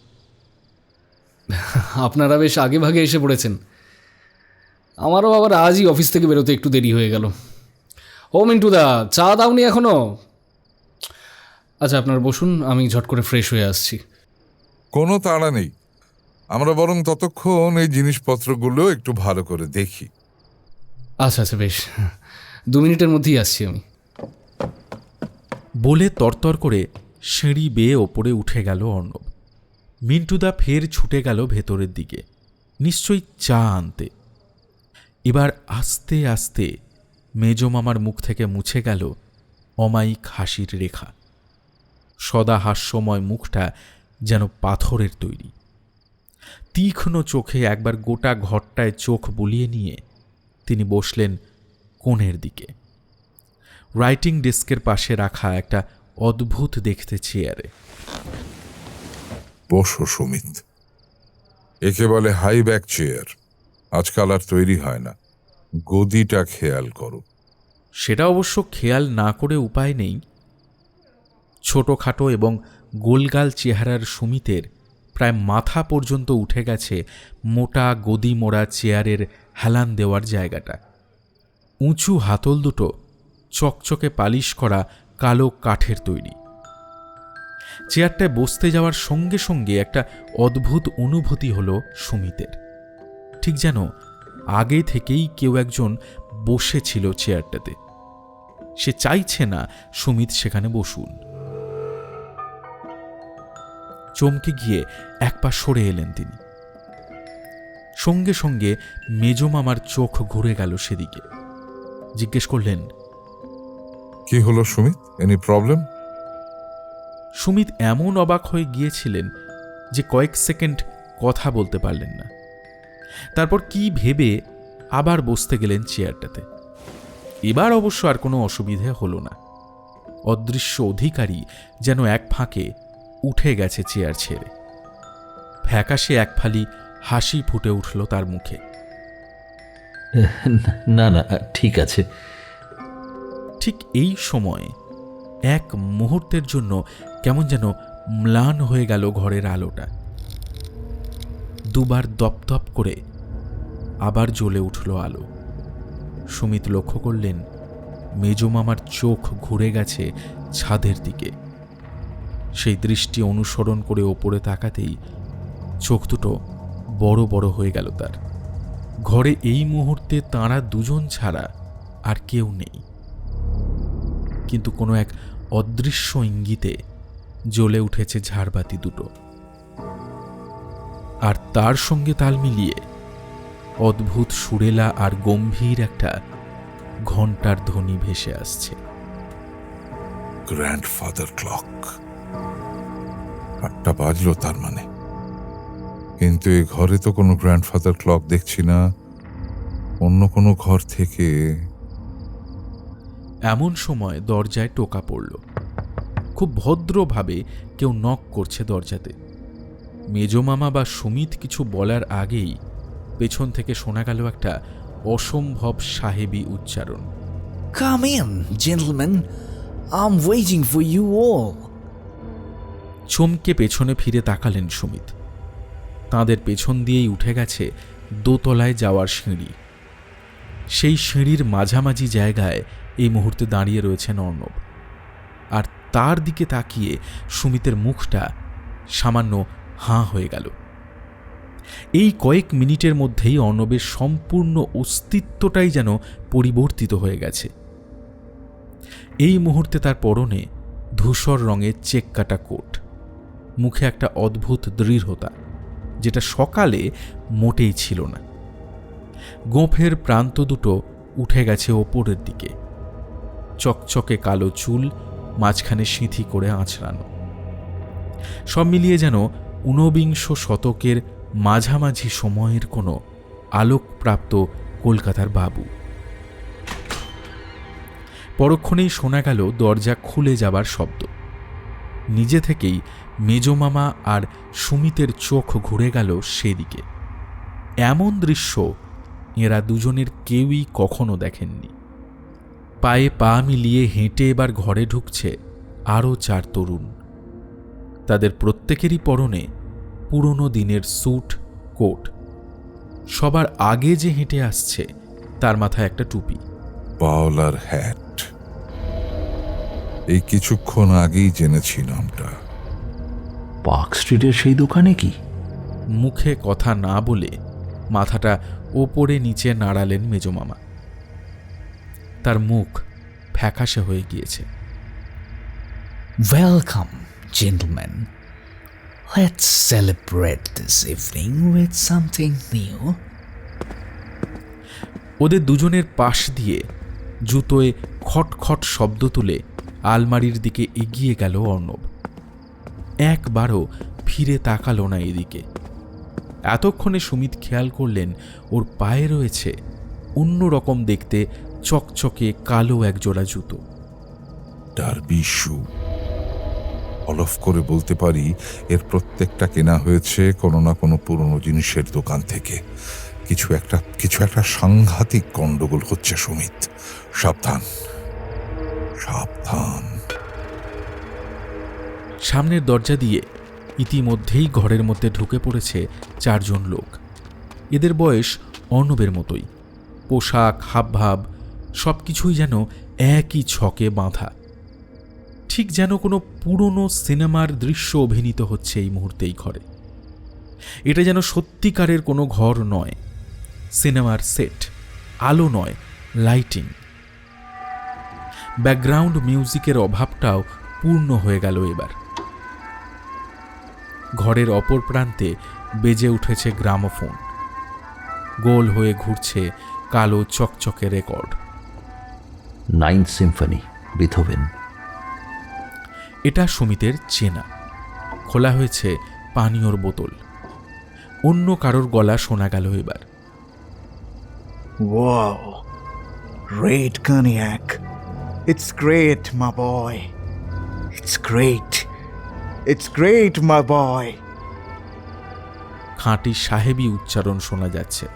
আপনারা বেশ আগে ভাগে এসে পড়েছেন। আমারও আবার আজই অফিস থেকে বেরোতে একটু দেরি হয়ে গেল। ও মিন্টুদা, চা দাওনি এখনো? আচ্ছা আপনারা বসুন, আমি ঝট করে ফ্রেশ হয়ে আসছি।
কোনো তাড়া নেই, আমরা বরং ততক্ষণ এই জিনিসপত্রগুলো একটু ভালো করে দেখি।
আচ্ছা আচ্ছা, বেশ, 2 মিনিটের মধ্যেই আসছি আমি।
বলে তরতর করে সিঁড়ি বেয়ে ওপরে উঠে গেল অর্ণব। মিন্টুদা ফের ছুটে গেল ভেতরের দিকে, নিশ্চয়ই চা আনতে। এবার আস্তে আস্তে মেজমামার মুখ থেকে মুছে গেল অমায়িক হাসির রেখা। সদা হাস্যময় মুখটা যেন পাথরের তৈরি। তীক্ষ্ণ চোখে একবার গোটা ঘরটায় চোখ বুলিয়ে নিয়ে তিনি বসলেন কোণের দিকে, রাইটিং ডেস্কের পাশে রাখা একটা অদ্ভুত দেখতে চেয়ারে।
বসো সুমিত, একে বলে হাই ব্যাক চেয়ার, আজকাল আর তৈরি হয় না। গদিটা খেয়াল করো।
সেটা অবশ্য খেয়াল না করে উপায় নেই। ছোটোখাটো এবং গোলগাল চেহারার সুমিতের প্রায় মাথা পর্যন্ত উঠে গেছে মোটা গদি মোড়া চেয়ারের হেলান দেওয়ার জায়গাটা। উঁচু হাতল দুটো চকচকে পালিশ করা কালো কাঠের তৈরি। চেয়ারটায় বসতে যাওয়ার সঙ্গে সঙ্গে একটা অদ্ভুত অনুভূতি হলো সুমিতের, ঠিক যেন আগে থেকেই কেউ একজন বসেছিল চেয়ারটাতে। সে চাইছে না সুমিত সেখানে বসুন। চমকে গিয়ে এক পা সরে এলেন তিনি। সঙ্গে সঙ্গে মেজমামার চোখ ঘুরে গেল সেদিকে। জিজ্ঞেস করলেন,
কি হলো সুমিত, এনি প্রবলেম?
সুমিত এমন অবাক হয়ে গিয়েছিলেন যে কয়েক সেকেন্ড কথা বলতে পারলেন না। তারপর কি ভেবে আবার বসতে গেলেন চেয়ারটাতে। এবার অবশ্য আর কোনো অসুবিধে হলো না। অদৃশ্য অধিকারী যেন এক ফাঁকে উঠে গেছে চেয়ার ছেড়ে। ফ্যাকাশে এক ফালি হাসি ফুটে উঠল তার মুখে।
না না, ঠিক আছে।
ঠিক এই সময় এক মুহূর্তের জন্য কেমন যেন ম্লান হয়ে গেল ঘরের আলোটা। দুবার দপদপ করে আবার জ্বলে উঠল আলো। সুমিত লক্ষ্য করলেন মেজমামার চোখ ঘুরে গেছে ছাদের দিকে। সেই দৃষ্টি অনুসরণ করে ওপরে তাকাতেই চোখ দুটো বড় বড় হয়ে গেল তার। ঘরে এই মুহূর্তে তাঁরা দুজন ছাড়া আর কেউ নেই, কিন্তু কোনো এক অদৃশ্য ইঙ্গিতে জ্বলে উঠেছে ঝাড়বাতি দুটো। আর তার সঙ্গে তাল মিলিয়ে অদ্ভুত সুরেলা আর গম্ভীর একটা ঘণ্টার ধ্বনি ভেসে আসছে।
Grandfather clock. 8টা বাজলো তার মানে। কিন্তু এই ঘরে তো কোনো গ্র্যান্ডফাদার ক্লক দেখছি না। অন্য কোনো ঘর থেকে।
এমন সময় দরজায় টোকা পড়ল। খুব ভদ্রভাবে কেউ নক করছে দরজাতে। মেজমামা বা সুমিত কিছু বলার আগেই পেছন থেকে শোনা গেল একটা অসম্ভব সাহেবী উচ্চারণ।
Come in, gentlemen. I'm waiting for you all.
চমকে পেছনে ফিরে তাকালেন সুমিত। তাঁদের পেছন দিয়েই উঠে গেছে দোতলায় যাওয়ার সিঁড়ি। সেই সিঁড়ির মাঝামাঝি জায়গায় এই মুহূর্তে দাঁড়িয়ে রয়েছেন অর্ণব, আর তার দিকে তাকিয়ে সুমিতের মুখটা সামান্য হাঁ হয়ে গেল। এই কয়েক মিনিটের মধ্যেই অর্ণবের সম্পূর্ণ অস্তিত্বটাই যেন পরিবর্তিত হয়ে গেছে। এই মুহূর্তে তার পরনে ধূসর রঙের চেক কাটা কোট, মুখে একটা অদ্ভুত দৃঢ়তা যেটা সকালে মোটেই ছিল না। গোঁফের প্রান্ত দুটো উঠে গেছে ওপরের দিকে, চকচকে কালো চুল মাঝখানে সিঁথি করে আঁচড়ানো। সব মিলিয়ে যেন ঊনবিংশ শতকের মাঝামাঝি সময়ের কোনো আলোকপ্রাপ্ত কলকাতার বাবু। পরক্ষণেই শোনা গেল দরজা খুলে যাবার শব্দ। নিজে থেকেই মেজমামা আর সুমিতের চোখ ঘুরে গেল সেদিকে। এমন দৃশ্য এরা দুজনের কেউই কখনো দেখেননি। পায়ে পা মিলিয়ে হেঁটে এবার ঘরে ঢুকছে আরও 4 তরুণ। তাদের প্রত্যেকেরই পরনে পুরনো দিনের স্যুট কোট। সবার আগে যে হেঁটে আসছে তার মাথায় একটা টুপি,
বাওলার হ্যাট। এই কিছুক্ষণ আগেই জেনেছি নামটা।
পার্ক স্ট্রিটের সেই দোকানে কি?
মুখে কথা না বলে মাথাটা ওপরে নিচে নাড়ালেন মেজমামা। তার মুখ ফ্যাকাশে হয়ে গিয়েছে।
Welcome, gentlemen. Let's celebrate this evening with something new.
ওদের দুজনের পাশ দিয়ে জুতোয় খটখট শব্দ তুলে আলমারির দিকে এগিয়ে গেল অর্ণব। একবারও ফিরে তাকালো না এদিকে। এতক্ষণে সুমিত খেয়াল করলেন ওর পায়ে রয়েছে অন্যরকম দেখতে চকচকে কালো একজোড়া জুতো।
ডার্বি শু। অলফ করে বলতে পারি এর প্রত্যেকটা কেনা হয়েছে কোনো না কোনো পুরনো জিনিসের দোকান থেকে। কিছু একটা সাংঘাতিক গন্ডগোল হচ্ছে সুমিত। সাবধান সাবধান।
সামনের দরজা দিয়ে ইতিমধ্যেই ঘরের মধ্যে ঢুকে পড়েছে 4 জন লোক। এদের বয়স অর্ণবের মতোই, পোশাক হাবভাব সব কিছুই যেন একই ছকে বাঁধা। ঠিক যেন কোনো পুরনো সিনেমার দৃশ্য অভিনীত হচ্ছে এই মুহূর্তেই ঘরে। এটা যেন সত্যিকারের কোনো ঘর নয়, সিনেমার সেট। আলো নয়, লাইটিং। ব্যাকগ্রাউন্ড মিউজিকের অভাবটাও পূর্ণ হয়ে গেল এবার। ঘরের অপর প্রান্তে বেজে উঠেছে গ্রামোফোন। গোল হয়ে ঘুরছে কালো চকচকে রেকর্ড।
9th Symphony, Beethoven.
এটা সুমিতের চেনা। খোলা হয়েছে পানীয়র বোতল। অন্য কারোর গলা শোনা গেল এবার।
Whoa, great cognac. It's great, my boy. It's great. It's great, my boy.
খাঁটি সাহেবী উচ্চারণ শোনা যাচ্ছে।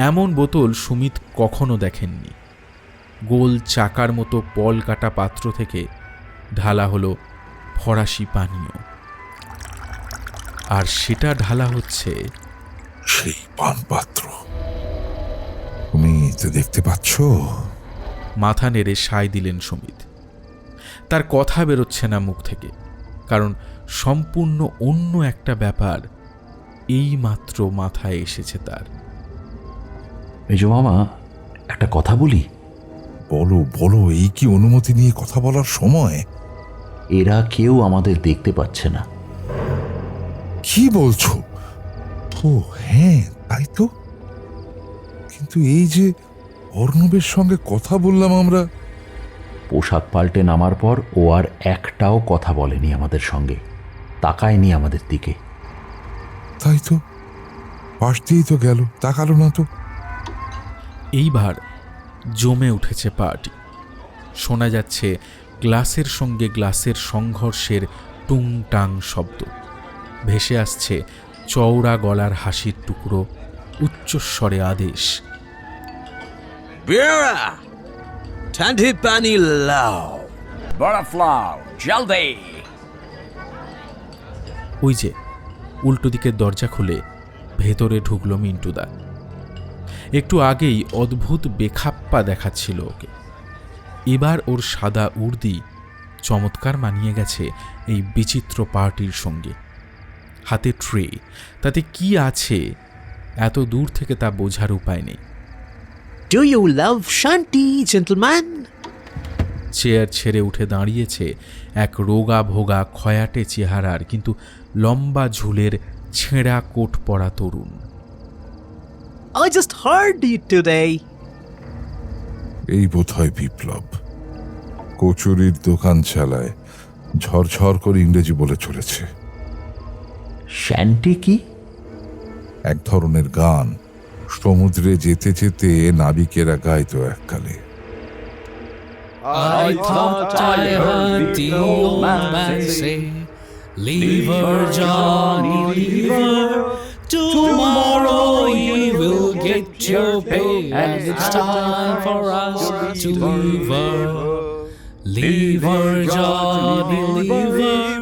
এমন বোতল সুমিত কখনো দেখেননি। গোল চাকার মতো পল কাটা পাত্র থেকে ঢালা হলো ফরাসি পানীয়, আর সেটা ঢালা হচ্ছে
সেই পানপাত্র। তুমি তো দেখতে পাচ্ছ?
মাথা নেড়ে সায় দিলেন সুমিত। তার কথা বেরোচ্ছে না মুখ থেকে, কারণ সম্পূর্ণ অন্য একটা ব্যাপার এই মাত্র মাথায় এসেছে তার।
মেজমামা, একটা কথা বলি?
বলো বলো, এই কি অনুমতি নিয়ে কথা বলার সময়?
এরা কেউ আমাদের দেখতে পাচ্ছে না।
কি বলছো? ও হ্যাঁ, তাই তো। কিন্তু এই যে অর্ণবের সঙ্গে কথা বললাম আমরা।
পোশাক পাল্টে নামার পর ও আর একটাও কথা বলেনি আমাদের সঙ্গে, তাকায়নি আমাদের দিকে।
তাই তো, পাশ দিয়েই তো গেল, তাকালো না তো।
এইবার জমে উঠেছে পার্টি। শোনা যাচ্ছে গ্লাসের সঙ্গে গ্লাসের সংঘর্ষের টুংটাং শব্দ। ভেসে আসছে চওড়া গলার হাসির টুকরো, উচ্চস্বরে আদেশ,
বেরা ঠান্ডে পানি লাও।
बड़ा फ्लाव जल्दी।
ওই যে উল্টো দিকের দরজা খুলে ভেতরে ঢুকলো মিন্টুদা। একটু আগেই অদ্ভুত বেখাপ্পা দেখাচ্ছিল ওকে, এবার ওর সাদা উর্দি চমৎকার মানিয়ে গেছে এই বিচিত্র পার্টির সঙ্গে। হাতে ট্রে, তাতে কি আছে এত দূর থেকে তা বোঝার উপায় নেই।
ডু ইউ লাভ শান্তি জেন্টলম্যান?
চেয়ার ছেড়ে উঠে দাঁড়িয়েছে এক রোগা ভোগা খয়াটে চেহারার কিন্তু লম্বা ঝুলের ছেঁড়া কোট পরা তরুণ।
I just heard it today.
এই বোধহয় বিপ্লব কচুরির দোকান চালায়, ঝরঝর করে ইংরেজি বলে চলেছে।
শ্যান্টি কি?
এক ধরনের গান, সমুদ্রে যেতে যেতে নাবিকেরা গাইতো এককালে।
I thought I heard the old man say, leave her, Johnny, leave her. Tomorrow you will get your pay, and it's time for us to leave her. Leave her, Johnny, leave her.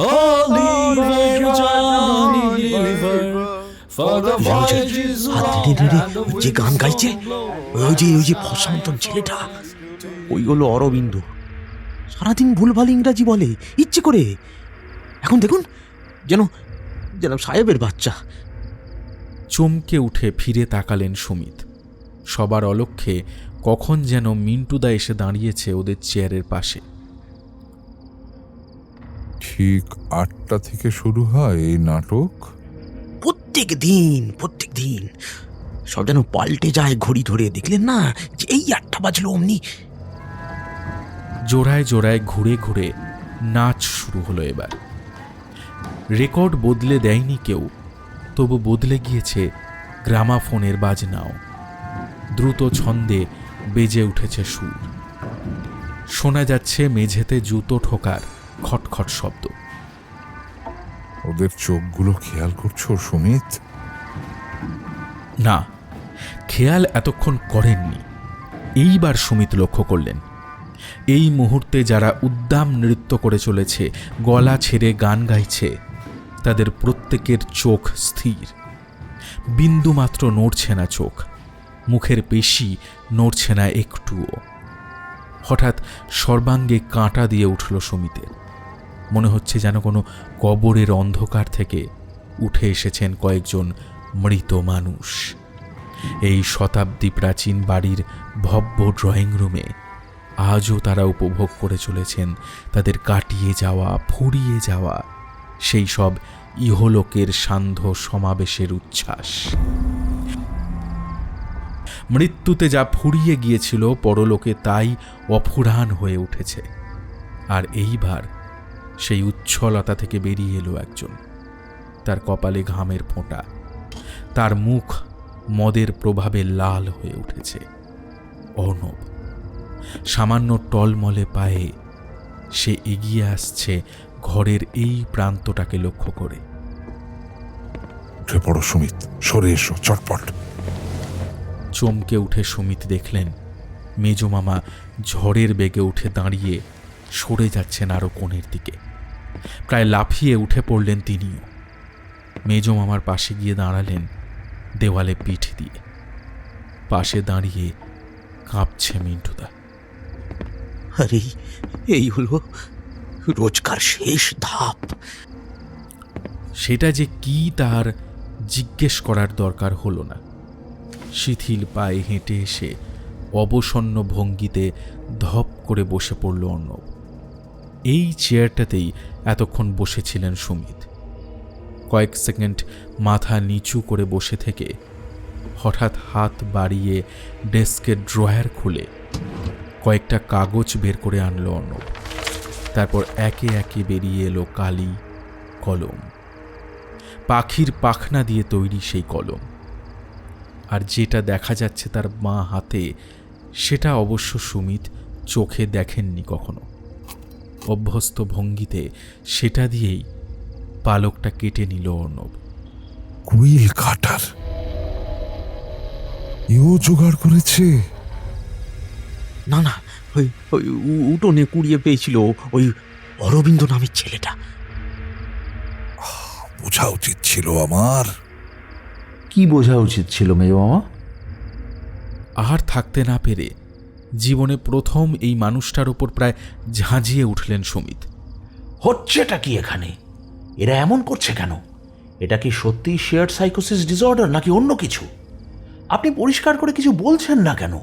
Oh, leave her, Johnny, leave her. For the voyage is long and the
যে গান
winds
গাইছে,
don't blow.
ওই যে ফর্সা মতন ছেলেটা, ওই হলো অরবিন্দ। সারাদিন ভুলভাল ইংরাজি বলে ইচ্ছে করে। এখন দেখুন যেন যেন সাহেবের বাচ্চা।
চমকে উঠে ফিরে তাকালেন সুমিত। সবার অলক্ষ্যে কখন যেন মিন্টুদা এসে দাঁড়িয়েছে ওদের চেয়ারের পাশে।
ঠিক 8টা থেকে শুরু হয় এই নাটক।
প্রত্যেক দিন সব যেন পাল্টে যায় ঘড়ি ধরে। দেখলেন না যে এই 8টা বাজলো অমনি।
জোড়ায় জোড়ায় ঘুরে ঘুরে নাচ শুরু হলো এবার। রেকর্ড বদলে দেয়নি কেউ, তবু বদলে গিয়েছে গ্রামাফোনের বাজনাও। দ্রুত ছন্দে বেজে উঠেছে সুর। শোনা যাচ্ছে মেঝেতে জুতো ঠোকার খটখট শব্দ।
ওদের চোখগুলো খেয়াল করছো সুমিত?
না, খেয়াল এতক্ষণ করেননি। এইবার সুমিত লক্ষ্য করলেন এই মুহূর্তে যারা উদ্দাম নৃত্য করে চলেছে, গলা ছেড়ে গান গাইছে, তাদের প্রত্যেকের চোখ স্থির। বিন্দুমাত্র নড়ছে না চোখ, মুখের পেশি নড়ছে না একটুও। হঠাৎ সর্বাঙ্গে কাঁটা দিয়ে উঠল সুমিতের। মনে হচ্ছে যেন কোনো কবরের অন্ধকার থেকে উঠে এসেছেন কয়েকজন মৃত মানুষ। এই শতাব্দী প্রাচীন বাড়ির ভব্য ড্রয়িং রুমে আজও তারা উপভোগ করে চলেছেন তাদের কাটিয়ে যাওয়া, ফুরিয়ে যাওয়া সেই সব ইহলোকের সান্ধ্য সমাবেশের উচ্ছ্বাস। মৃত্যুতে যা ফুরিয়ে গিয়েছিল, পরলোকে তাই অফুরান হয়ে উঠেছে। আর এইবার সেই উচ্ছলতা থেকে বেরিয়ে এলো একজন। তার কপালে ঘামের ফোঁটা, তার মুখ মদের প্রভাবে লাল হয়ে উঠেছে। অর্ণব সামান্য টলমলে পায়ে সে এগিয়ে আসছে ঘরের এই প্রান্তটাকে লক্ষ্য করে।
উঠে পড়ো সুমিত, সরে এসো চটপট।
চমকে উঠে সুমিত দেখলেন মেজমামা ঝড়ের বেগে উঠে দাঁড়িয়ে সরে যাচ্ছেন আরো কোণের দিকে। প্রায় লাফিয়ে উঠে পড়লেন তিনিও। মেজমামার পাশে গিয়ে দাঁড়ালেন দেওয়ালে পিঠ দিয়ে। পাশে দাঁড়িয়ে কাঁপছে মিন্টুদা।
আরে এই হলো রোজকার শেষ ধাপ।
সেটা যে কি তার জিজ্ঞেস করার দরকার হলো না। শিথিল পায়ে হেঁটে এসে অবসন্ন ভঙ্গিতে ধপ করে বসে পড়ল অর্ণব। এই চেয়ারটাতেই এতক্ষণ বসেছিলেন সুমিত। কয়েক সেকেন্ড মাথা নিচু করে বসে থেকে হঠাৎ হাত বাড়িয়ে ডেস্কের ড্রয়ার খুলে কয়েকটা কাগজ বের করে আনলো অর্ণব। তারপর একে একে বেরিয়ে এলো কালি, কলম। পাখির পাখনা দিয়ে তৈরি সেই কলম। আর যেটা দেখা যাচ্ছে তার বাঁ হাতে, সেটা অবশ্য সুমিত চোখে দেখেননি কখনো। অভ্যস্ত ভঙ্গিতে সেটা দিয়েই পালকটা কেটে নিল অর্ণব।
কুইল কাটার ইও জোগাড় করেছে?
না না, ওই ওই উঠোনে কুড়িয়ে পেয়েছিল ওই অরবিন্দ নামের ছেলেটা।
বোঝা উচিত ছিল আমার।
কি বোঝা উচিত ছিল মেজো মামা?
আর থাকতে না পেরে জীবনে প্রথম এই মানুষটার ওপর প্রায় ঝাঁঝিয়ে উঠলেন সুমিত।
হচ্ছেটা কি এখানে? এরা এমন করছে কেন? এটা কি সত্যিই শেয়ার্ড সাইকোসিস ডিসঅর্ডার নাকি অন্য কিছু? আপনি পরিষ্কার করে কিছু বলছেন না কেন?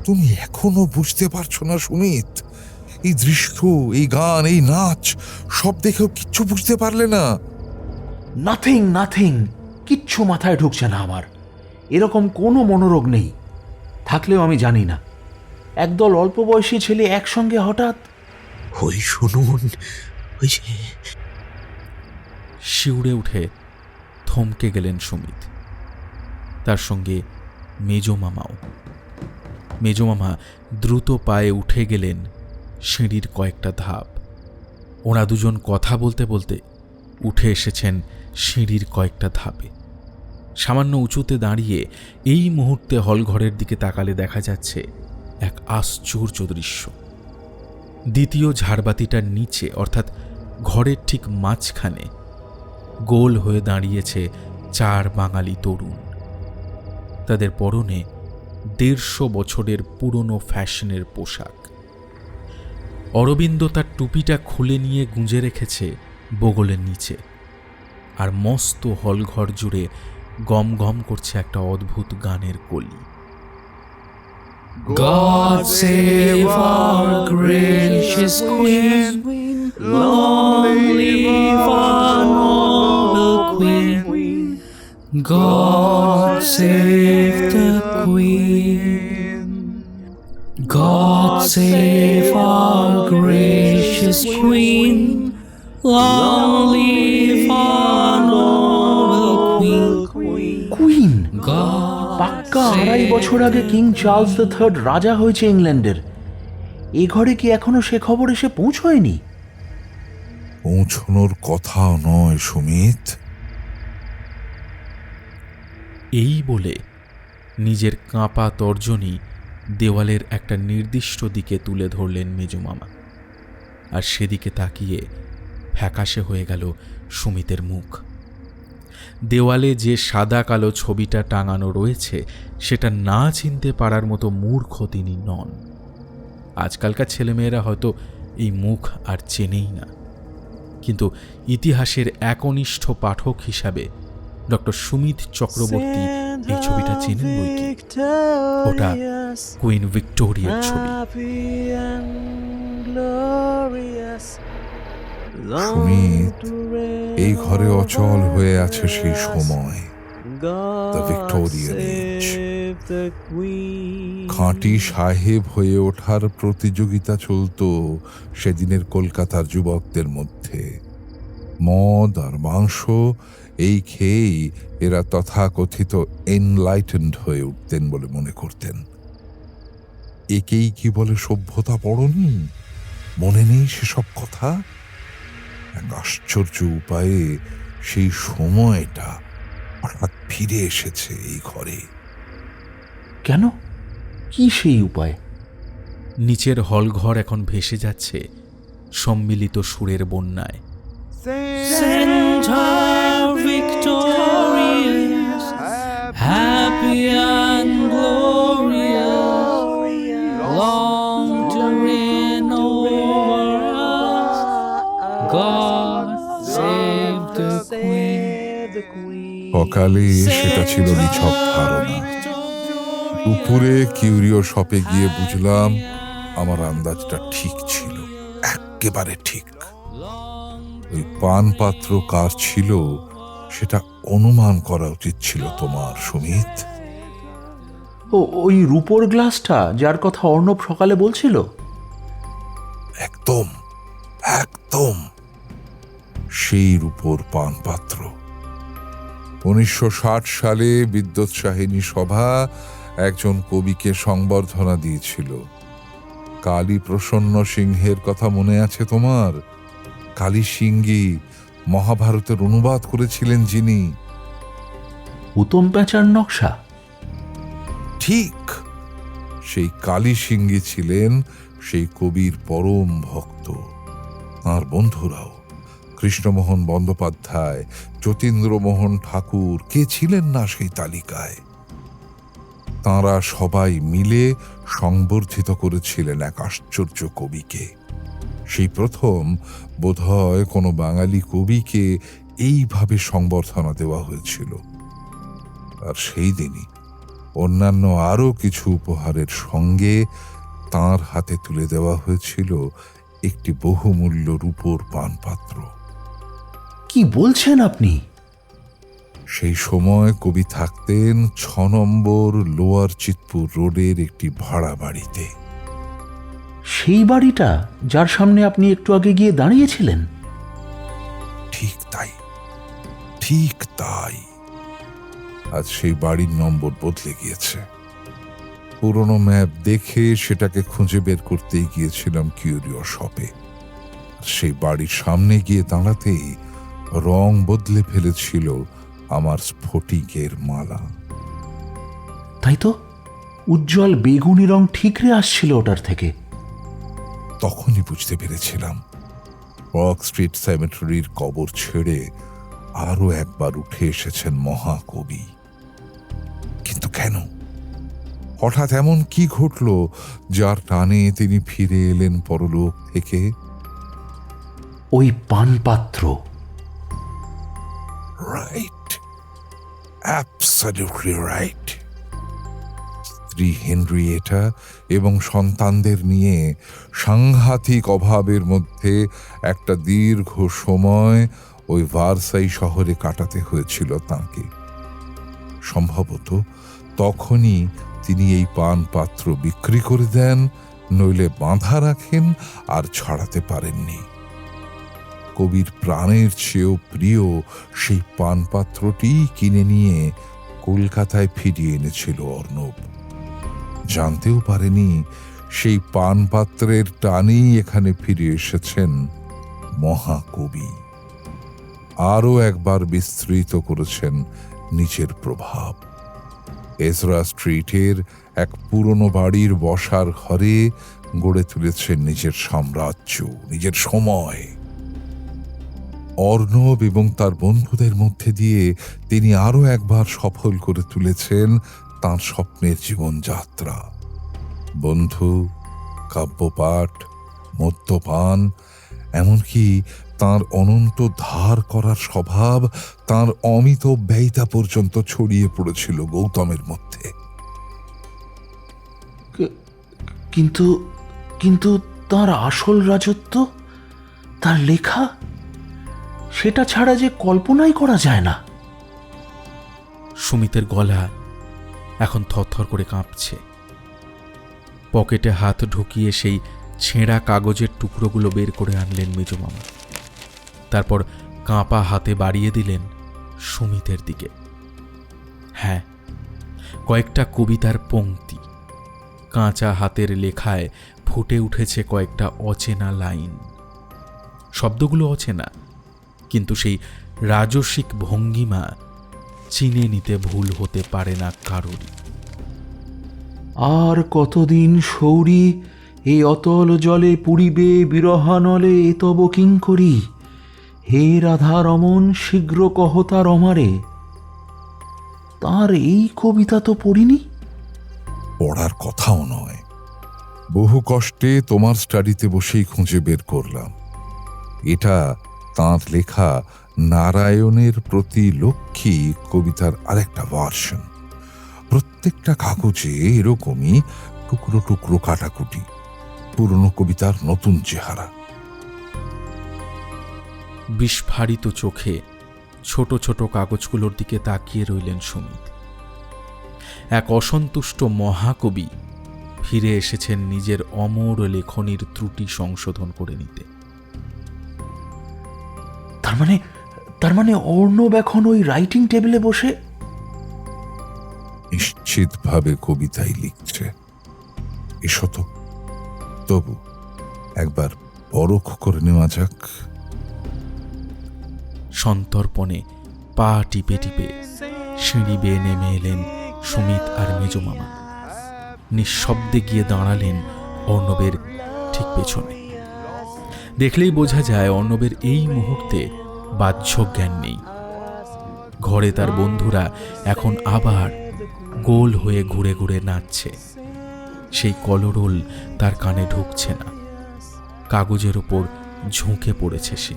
তুমি এখনো বুঝতে পারছো না সুমিত? এই দৃশ্য, এই গান, এই নাচ সব দেখেও কিচ্ছু বুঝতে পারলে না?
নাথিং, কিচ্ছু মাথায় ঢুকছে না আমার। এরকম কোনো মনোরোগ নেই, থাকলেও আমি জানি না। একদল অল্প বয়সী ছেলে একসঙ্গে হঠাৎ।
ওই শুনুন, ওই যে
শিউরে উঠে থমকে গেলেন সুমিত। তার সঙ্গে মেজো মামাও। মেজো মামা দ্রুত পায়ে উঠে গেলেন সিঁড়ির কয়েকটা ধাপ। ওরা দুজন কথা বলতে বলতে উঠে এসেছেন সিঁড়ির কয়েকটা ধাপে। সামান্য উঁচুতে দাঁড়িয়ে এই মুহূর্তে হলঘরের দিকে তাকালে দেখা যাচ্ছে এক আশ্চর্য দৃশ্য। দ্বিতীয় ঝাড়বাতিটার নিচে, অর্থাৎ ঘরের ঠিক মাঝখানে, গোল হয়ে দাঁড়িয়েছে 4 বাঙালি তরুণ। তাদের পরনে 150 বছরের পুরনো ফ্যাশনের পোশাক। অরবিন্দ তার টুপিটা খুলে নিয়ে গুঁজে রেখেছে বগলের নিচে, আর মস্ত হলঘর জুড়ে গম গম করছে একটা অদ্ভুত গানের কলি।
God save our gracious Queen, long live our noble Queen. God save the Queen. God save our gracious Queen, long live our noble Queen.
Queen!
God
পাক্কা 2.5 বছর আগে কিং চার্লস III রাজা হয়েছে ইংল্যান্ডের। এ ঘরে কি এখনো সে খবর এসে পৌঁছয়নি?
পৌঁছনোর কথা নয় সুমিত।
এই বলে নিজের কাঁপা তর্জনী দেওয়ালের একটা নির্দিষ্ট দিকে তুলে ধরলেন মেজো মামা, আর সেদিকে তাকিয়ে ফ্যাকাশে হয়ে গেল সুমিতের মুখ। দেওয়ালে যে সাদা কালো ছবিটা টাঙানো রয়েছে সেটা না চিনতে পারার মতো মূর্খ তিনি নন। আজকালকার ছেলেমেয়েরা হয়তো এই মুখ আর চেনেই না, কিন্তু ইতিহাসের একনিষ্ঠ পাঠক হিসাবে ডক্টর সুমিত চক্রবর্তী এই ছবিটা চেনেন বইকি। ওটা কুইন ভিক্টোরিয়ার ছবি।
সুমিত, এই ঘরে অচল হয়ে আছে সেই সময়, দ্য ভিক্টোরিয়ান এজ। খাঁটি সাহেব হয়ে ওঠার প্রতিযোগিতা চলত সেদিনের কলকাতার যুবকদের মধ্যে। মদ আর মাংস এই খেয়েই এরা তথাকথিত এনলাইটেন্ড হয়ে উঠতেন বলে মনে করতেন। একেই কি বলে সভ্যতা পড়নি? মনে নেই সেসব কথা? এক আশ্চর্য উপায়ে সেই সময়টা হঠাৎ ফিরে এসেছে এই ঘরে।
কেন? কি সেই উপায়?
নিচের হলঘর এখন ভেসে যাচ্ছে সম্মিলিত সুরের বন্যায়।
Send her victorious, happy and glorious, long to reign over us. God save the Queen.
সকালে সেটা ছিল নিছক ধারণা। দুপুরে কিউরিও শপে গিয়ে বুঝলাম আমার আন্দাজটা ঠিক ছিল, একেবারে ঠিক। ওই পানপাত্র কার ছিল সেটা অনুমান করা উচিত ছিল তোমার, সুমিত।
ওই রূপোর গ্লাসটা যার কথা অর্ণব সকালে বলছিল?
একদম একদম সেই রূপোর পানপাত্র। 1960 সালে বিদ্যোৎসাহিনী সভা একজন কবিকে সংবর্ধনা দিয়েছিল। কালী প্রসন্ন সিংহের কথা মনে আছে তোমার? কালী সিংহী মহাভারতের অনুবাদ করেছিলেন যিনি।
উত্তম প্যাঁচার নকশা?
ঠিক সেই কালী সিংহী ছিলেন সেই কবির পরম ভক্ত। আর বন্ধুরাও কৃষ্ণমোহন বন্দ্যোপাধ্যায়, যতীন্দ্রমোহন ঠাকুর, কে ছিলেন না সেই তালিকায়? তাঁরা সবাই মিলে সংবর্ধিত করেছিলেন এক আশ্চর্য কবিকে। সেই প্রথম বোধহয় কোনো বাঙালি কবিকে এইভাবে সংবর্ধনা দেওয়া হয়েছিল। আর সেই দিনই অন্যান্য আরও কিছু উপহারের সঙ্গে তাঁর হাতে তুলে দেওয়া হয়েছিল একটি বহুমূল্য রূপোর পানপাত্র।
কি বলছেন আপনি?
সেই সময় কবি থাকতেন ৬ নম্বর লোয়ার চিতপুর রোডের একটি ভাড়া বাড়িতে।
সেই বাড়িটা যার সামনে আপনি একটু আগে গিয়ে দাঁড়িয়েছিলেন?
ঠিক তাই, ঠিক তাই। আজ সেই বাড়ির নম্বর বদলে গিয়েছে। পুরনো ম্যাপ দেখে সেটাকে খুঁজে বের করতেই গিয়েছিলাম কিউরিও শপে। সেই বাড়ির সামনে গিয়ে দাঁড়াতেই রং বদলে ফেলেছিল আমার স্ফটিকের মালা।
তাই তো, উজ্জ্বল বেগুনি রং ঠিকরে আসছিল ওটার থেকে।
তখনই বুঝতে পেরেছিলাম পার্ক স্ট্রিট সেমেটারির কবর ছেড়ে আরো একবার উঠে এসেছেন মহাকবি। কিন্তু কেন? হঠাৎ এমন কি ঘটল যার টানে তিনি ফিরে এলেন পরলোক থেকে?
ওই পানপাত্র।
Right, absolutely right. স্ত্রী হেনরিয়েটা এবং সন্তানদের নিয়ে সাংঘাতিক অভাবের মধ্যে একটা দীর্ঘ সময় ওই ভার্সাই শহরে কাটাতে হয়েছিল তাঁকে। সম্ভবত তখনই তিনি এই পানপাত্র বিক্রি করে দেন, নইলে বাঁধা রাখেন আর ছাড়াতে পারেননি। কবির প্রাণের চেয়েও প্রিয় সেই পানপাত্রটি কিনে নিয়ে কলকাতায় ফিরিয়ে এনেছিল অর্ণব। জানতেও পারেনি সেই পানপাত্রের টানেই এখানে ফিরে এসেছেন মহাকবি। আরও একবার বিস্তৃত করেছেন নিজের প্রভাব। এজরা স্ট্রিটের এক পুরনো বাড়ির বসার ঘরে গড়ে তুলেছেন নিজের সাম্রাজ্য, নিজের সময়। অর্ণব এবং তার বন্ধুদের মধ্যে দিয়ে তিনি আরও একবার সফল করে তুলেছেন তাঁর স্বপ্নের জীবনযাত্রা। বন্ধু, কাব্যপাঠ, মদ্যপান, এমনকি তাঁর অনন্ত ধার করার স্বভাব, তাঁর অমিত ব্যয়িতা পর্যন্ত ছড়িয়ে পড়েছিল গৌতমের মধ্যে।
কিন্তু কিন্তু তার আসল রাজত্ব, তার লেখা, সেটা ছাড়া যে কল্পনাই করা যায় না।
সুমিতের গলা এখন থরথর করে কাঁপছে। পকেটে হাত ঢুকিয়ে সেই ছেঁড়া কাগজের টুকরোগুলো বের করে আনলেন মেজমামা। তারপর কাঁপা হাতে বাড়িয়ে দিলেন সুমিতের দিকে। হ্যাঁ, কয়েকটা কবিতার পংক্তি। কাঁচা হাতের লেখায় ফুটে উঠেছে কয়েকটা অচেনা লাইন। শব্দগুলো অচেনা, কিন্তু সেই রাজসিক ভঙ্গিমা চিনে নিতে ভুল হতে পারে না কারোরই।
আর কতদিন সৌরি এই অতল জলে পুরিবে বিরহানলে এ তব কিঙ্করি। হে রাধা রমন শীঘ্র কহ তার অমারে। তার এই কবিতা তো পড়িনি।
পড়ার কথাও নয়, বহু কষ্টে তোমার স্টাডিতে বসেই খুঁজে বের করলাম। এটা তাঁর লেখা নারায়ণের প্রতি লক্ষ্মী কবিতার আরেকটা ভার্সন। প্রত্যেকটা কাগজে এরকমই টুকরো টুকরো কাটাকুটি, পুরনো কবিতার নতুন চেহারা।
বিস্ফারিত চোখে ছোট ছোট কাগজগুলোর দিকে তাকিয়ে রইলেন সুমিত। এক অসন্তুষ্ট মহাকবি ফিরে এসেছেন নিজের অমর লেখনীর ত্রুটি সংশোধন করে নিতে।
তার মানে অর্ণব এখন ওই রাইটিং টেবিলে বসে
নিশ্চিতভাবে কবিতাই লিখছে। এসো তো, তবু একবার পরখ করে নেওয়া যাক।
সন্তর্পণে পা টিপে টিপে সিঁড়ি বেয়ে নেমে এলেন সুমিত আর মেজমামা। নিঃশব্দে গিয়ে দাঁড়ালেন অর্ণবের ঠিক পেছনে। দেখলেই বোঝা যায় অর্ণবের এই মুহূর্তে বাহ্য জ্ঞান নেই। ঘরে তার বন্ধুরা এখন আবার গোল হয়ে ঘুরে ঘুরে নাচছে। সেই কলরোল তার কানে ঢুকছে না। কাগজের উপর ঝুঁকে পড়েছে সে।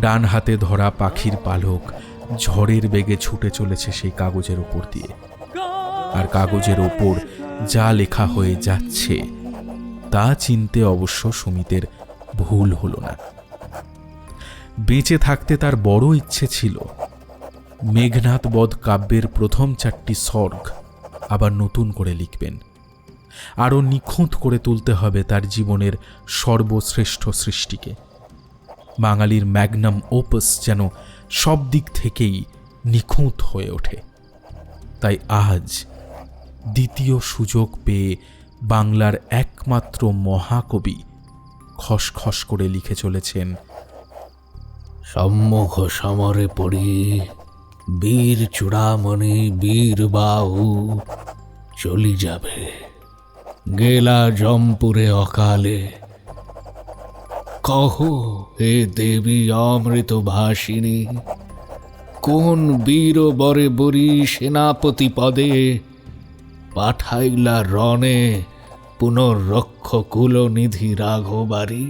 ডান হাতে ধরা পাখির পালক ঝড়ের বেগে ছুটে চলেছে সেই কাগজের উপর দিয়ে, আর কাগজের ওপর যা লেখা হয়ে যাচ্ছে তা চিনতে অবশ্য সুমিতের ভুল হলো না। বেঁচে থাকতে তার বড় ইচ্ছে ছিল মেঘনাদ বধ কাব্যের প্রথম 4টি সর্গ আবার নতুন করে লিখবেন। আরও নিখুঁত করে তুলতে হবে তার জীবনের সর্বশ্রেষ্ঠ সৃষ্টিকে। বাঙালির ম্যাগনাম ওপাস যেন সব দিক থেকেই নিখুঁত হয়ে ওঠে। তাই আজ দ্বিতীয় সুযোগ পেয়ে বাংলার একমাত্র মহাকবি খসখস করে লিখে চলেছেন,
সম্মুখ সমরে পড়ি বীর চূড়ামণি বীর বাহু চলি যাবে, গেলা জমপুরে অকালে। কহ হে দেবী অমৃত ভাসিনী, কোন বীর বরে বরি সেনাপতি পদে পাঠাইলা রণে পুনর্রক্ষ কুলনিধি রাঘবারী।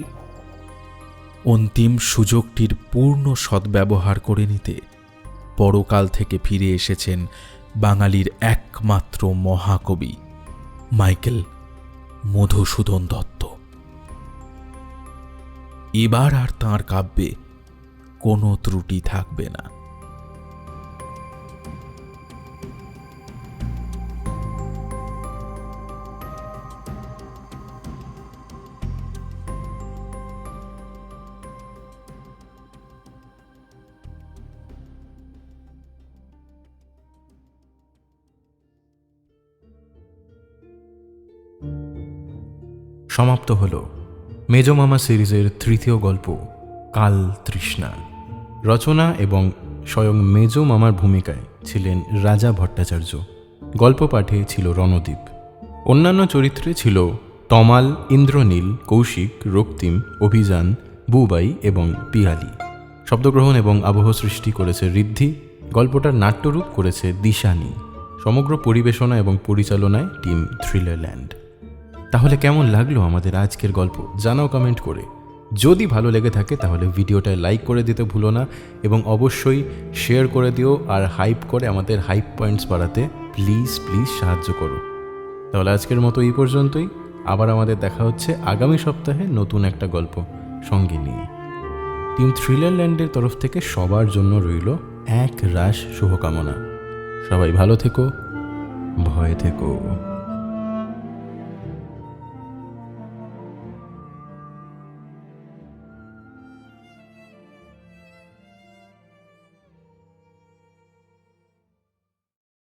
অন্তিম সুযোগটির পূর্ণ সদ্ব্যবহার করে নিতে পরকাল থেকে ফিরে এসেছেন বাঙালির একমাত্র মহাকবি মাইকেল মধুসূদন দত্ত। এবার আর তাঁর কাব্যে কোনো ত্রুটি থাকবে না।
সমাপ্ত হল মেজো মামা সিরিজের তৃতীয় গল্প কাল তৃষ্ণা। রচনা এবং স্বয়ং মেজো মামার ভূমিকায় ছিলেন রাজা ভট্টাচার্য। গল্প পাঠে ছিল রণদীপ। অন্যান্য চরিত্রে ছিল তমাল, ইন্দ্রনীল, কৌশিক, রক্তিম, অভিযান, বুবাই এবং পিয়ালি। শব্দগ্রহণ এবং আবহ সৃষ্টি করেছে ঋদ্ধি। গল্পটার নাট্যরূপ করেছে দিশানি। সমগ্র পরিবেশনা এবং পরিচালনায় টিম থ্রিলারল্যান্ড। তাহলে কেমন লাগলো আমাদের আজকের গল্প জানাও কমেন্ট করে। যদি ভালো লেগে থাকে তাহলে ভিডিওটায় লাইক করে দিতে ভুলো না এবং অবশ্যই শেয়ার করে দিও, আর হাইপ করে আমাদের হাইপ পয়েন্টস বাড়াতে প্লিজ সাহায্য করো। তাহলে আজকের মতো এই পর্যন্তই। আবার আমাদের দেখা হচ্ছে আগামী সপ্তাহে নতুন একটা গল্প সঙ্গে নিয়ে। টিম থ্রিলারল্যান্ডের তরফ থেকে সবার জন্য রইল এক রাশ শুভকামনা। সবাই ভালো থেকো, ভয় থেকো।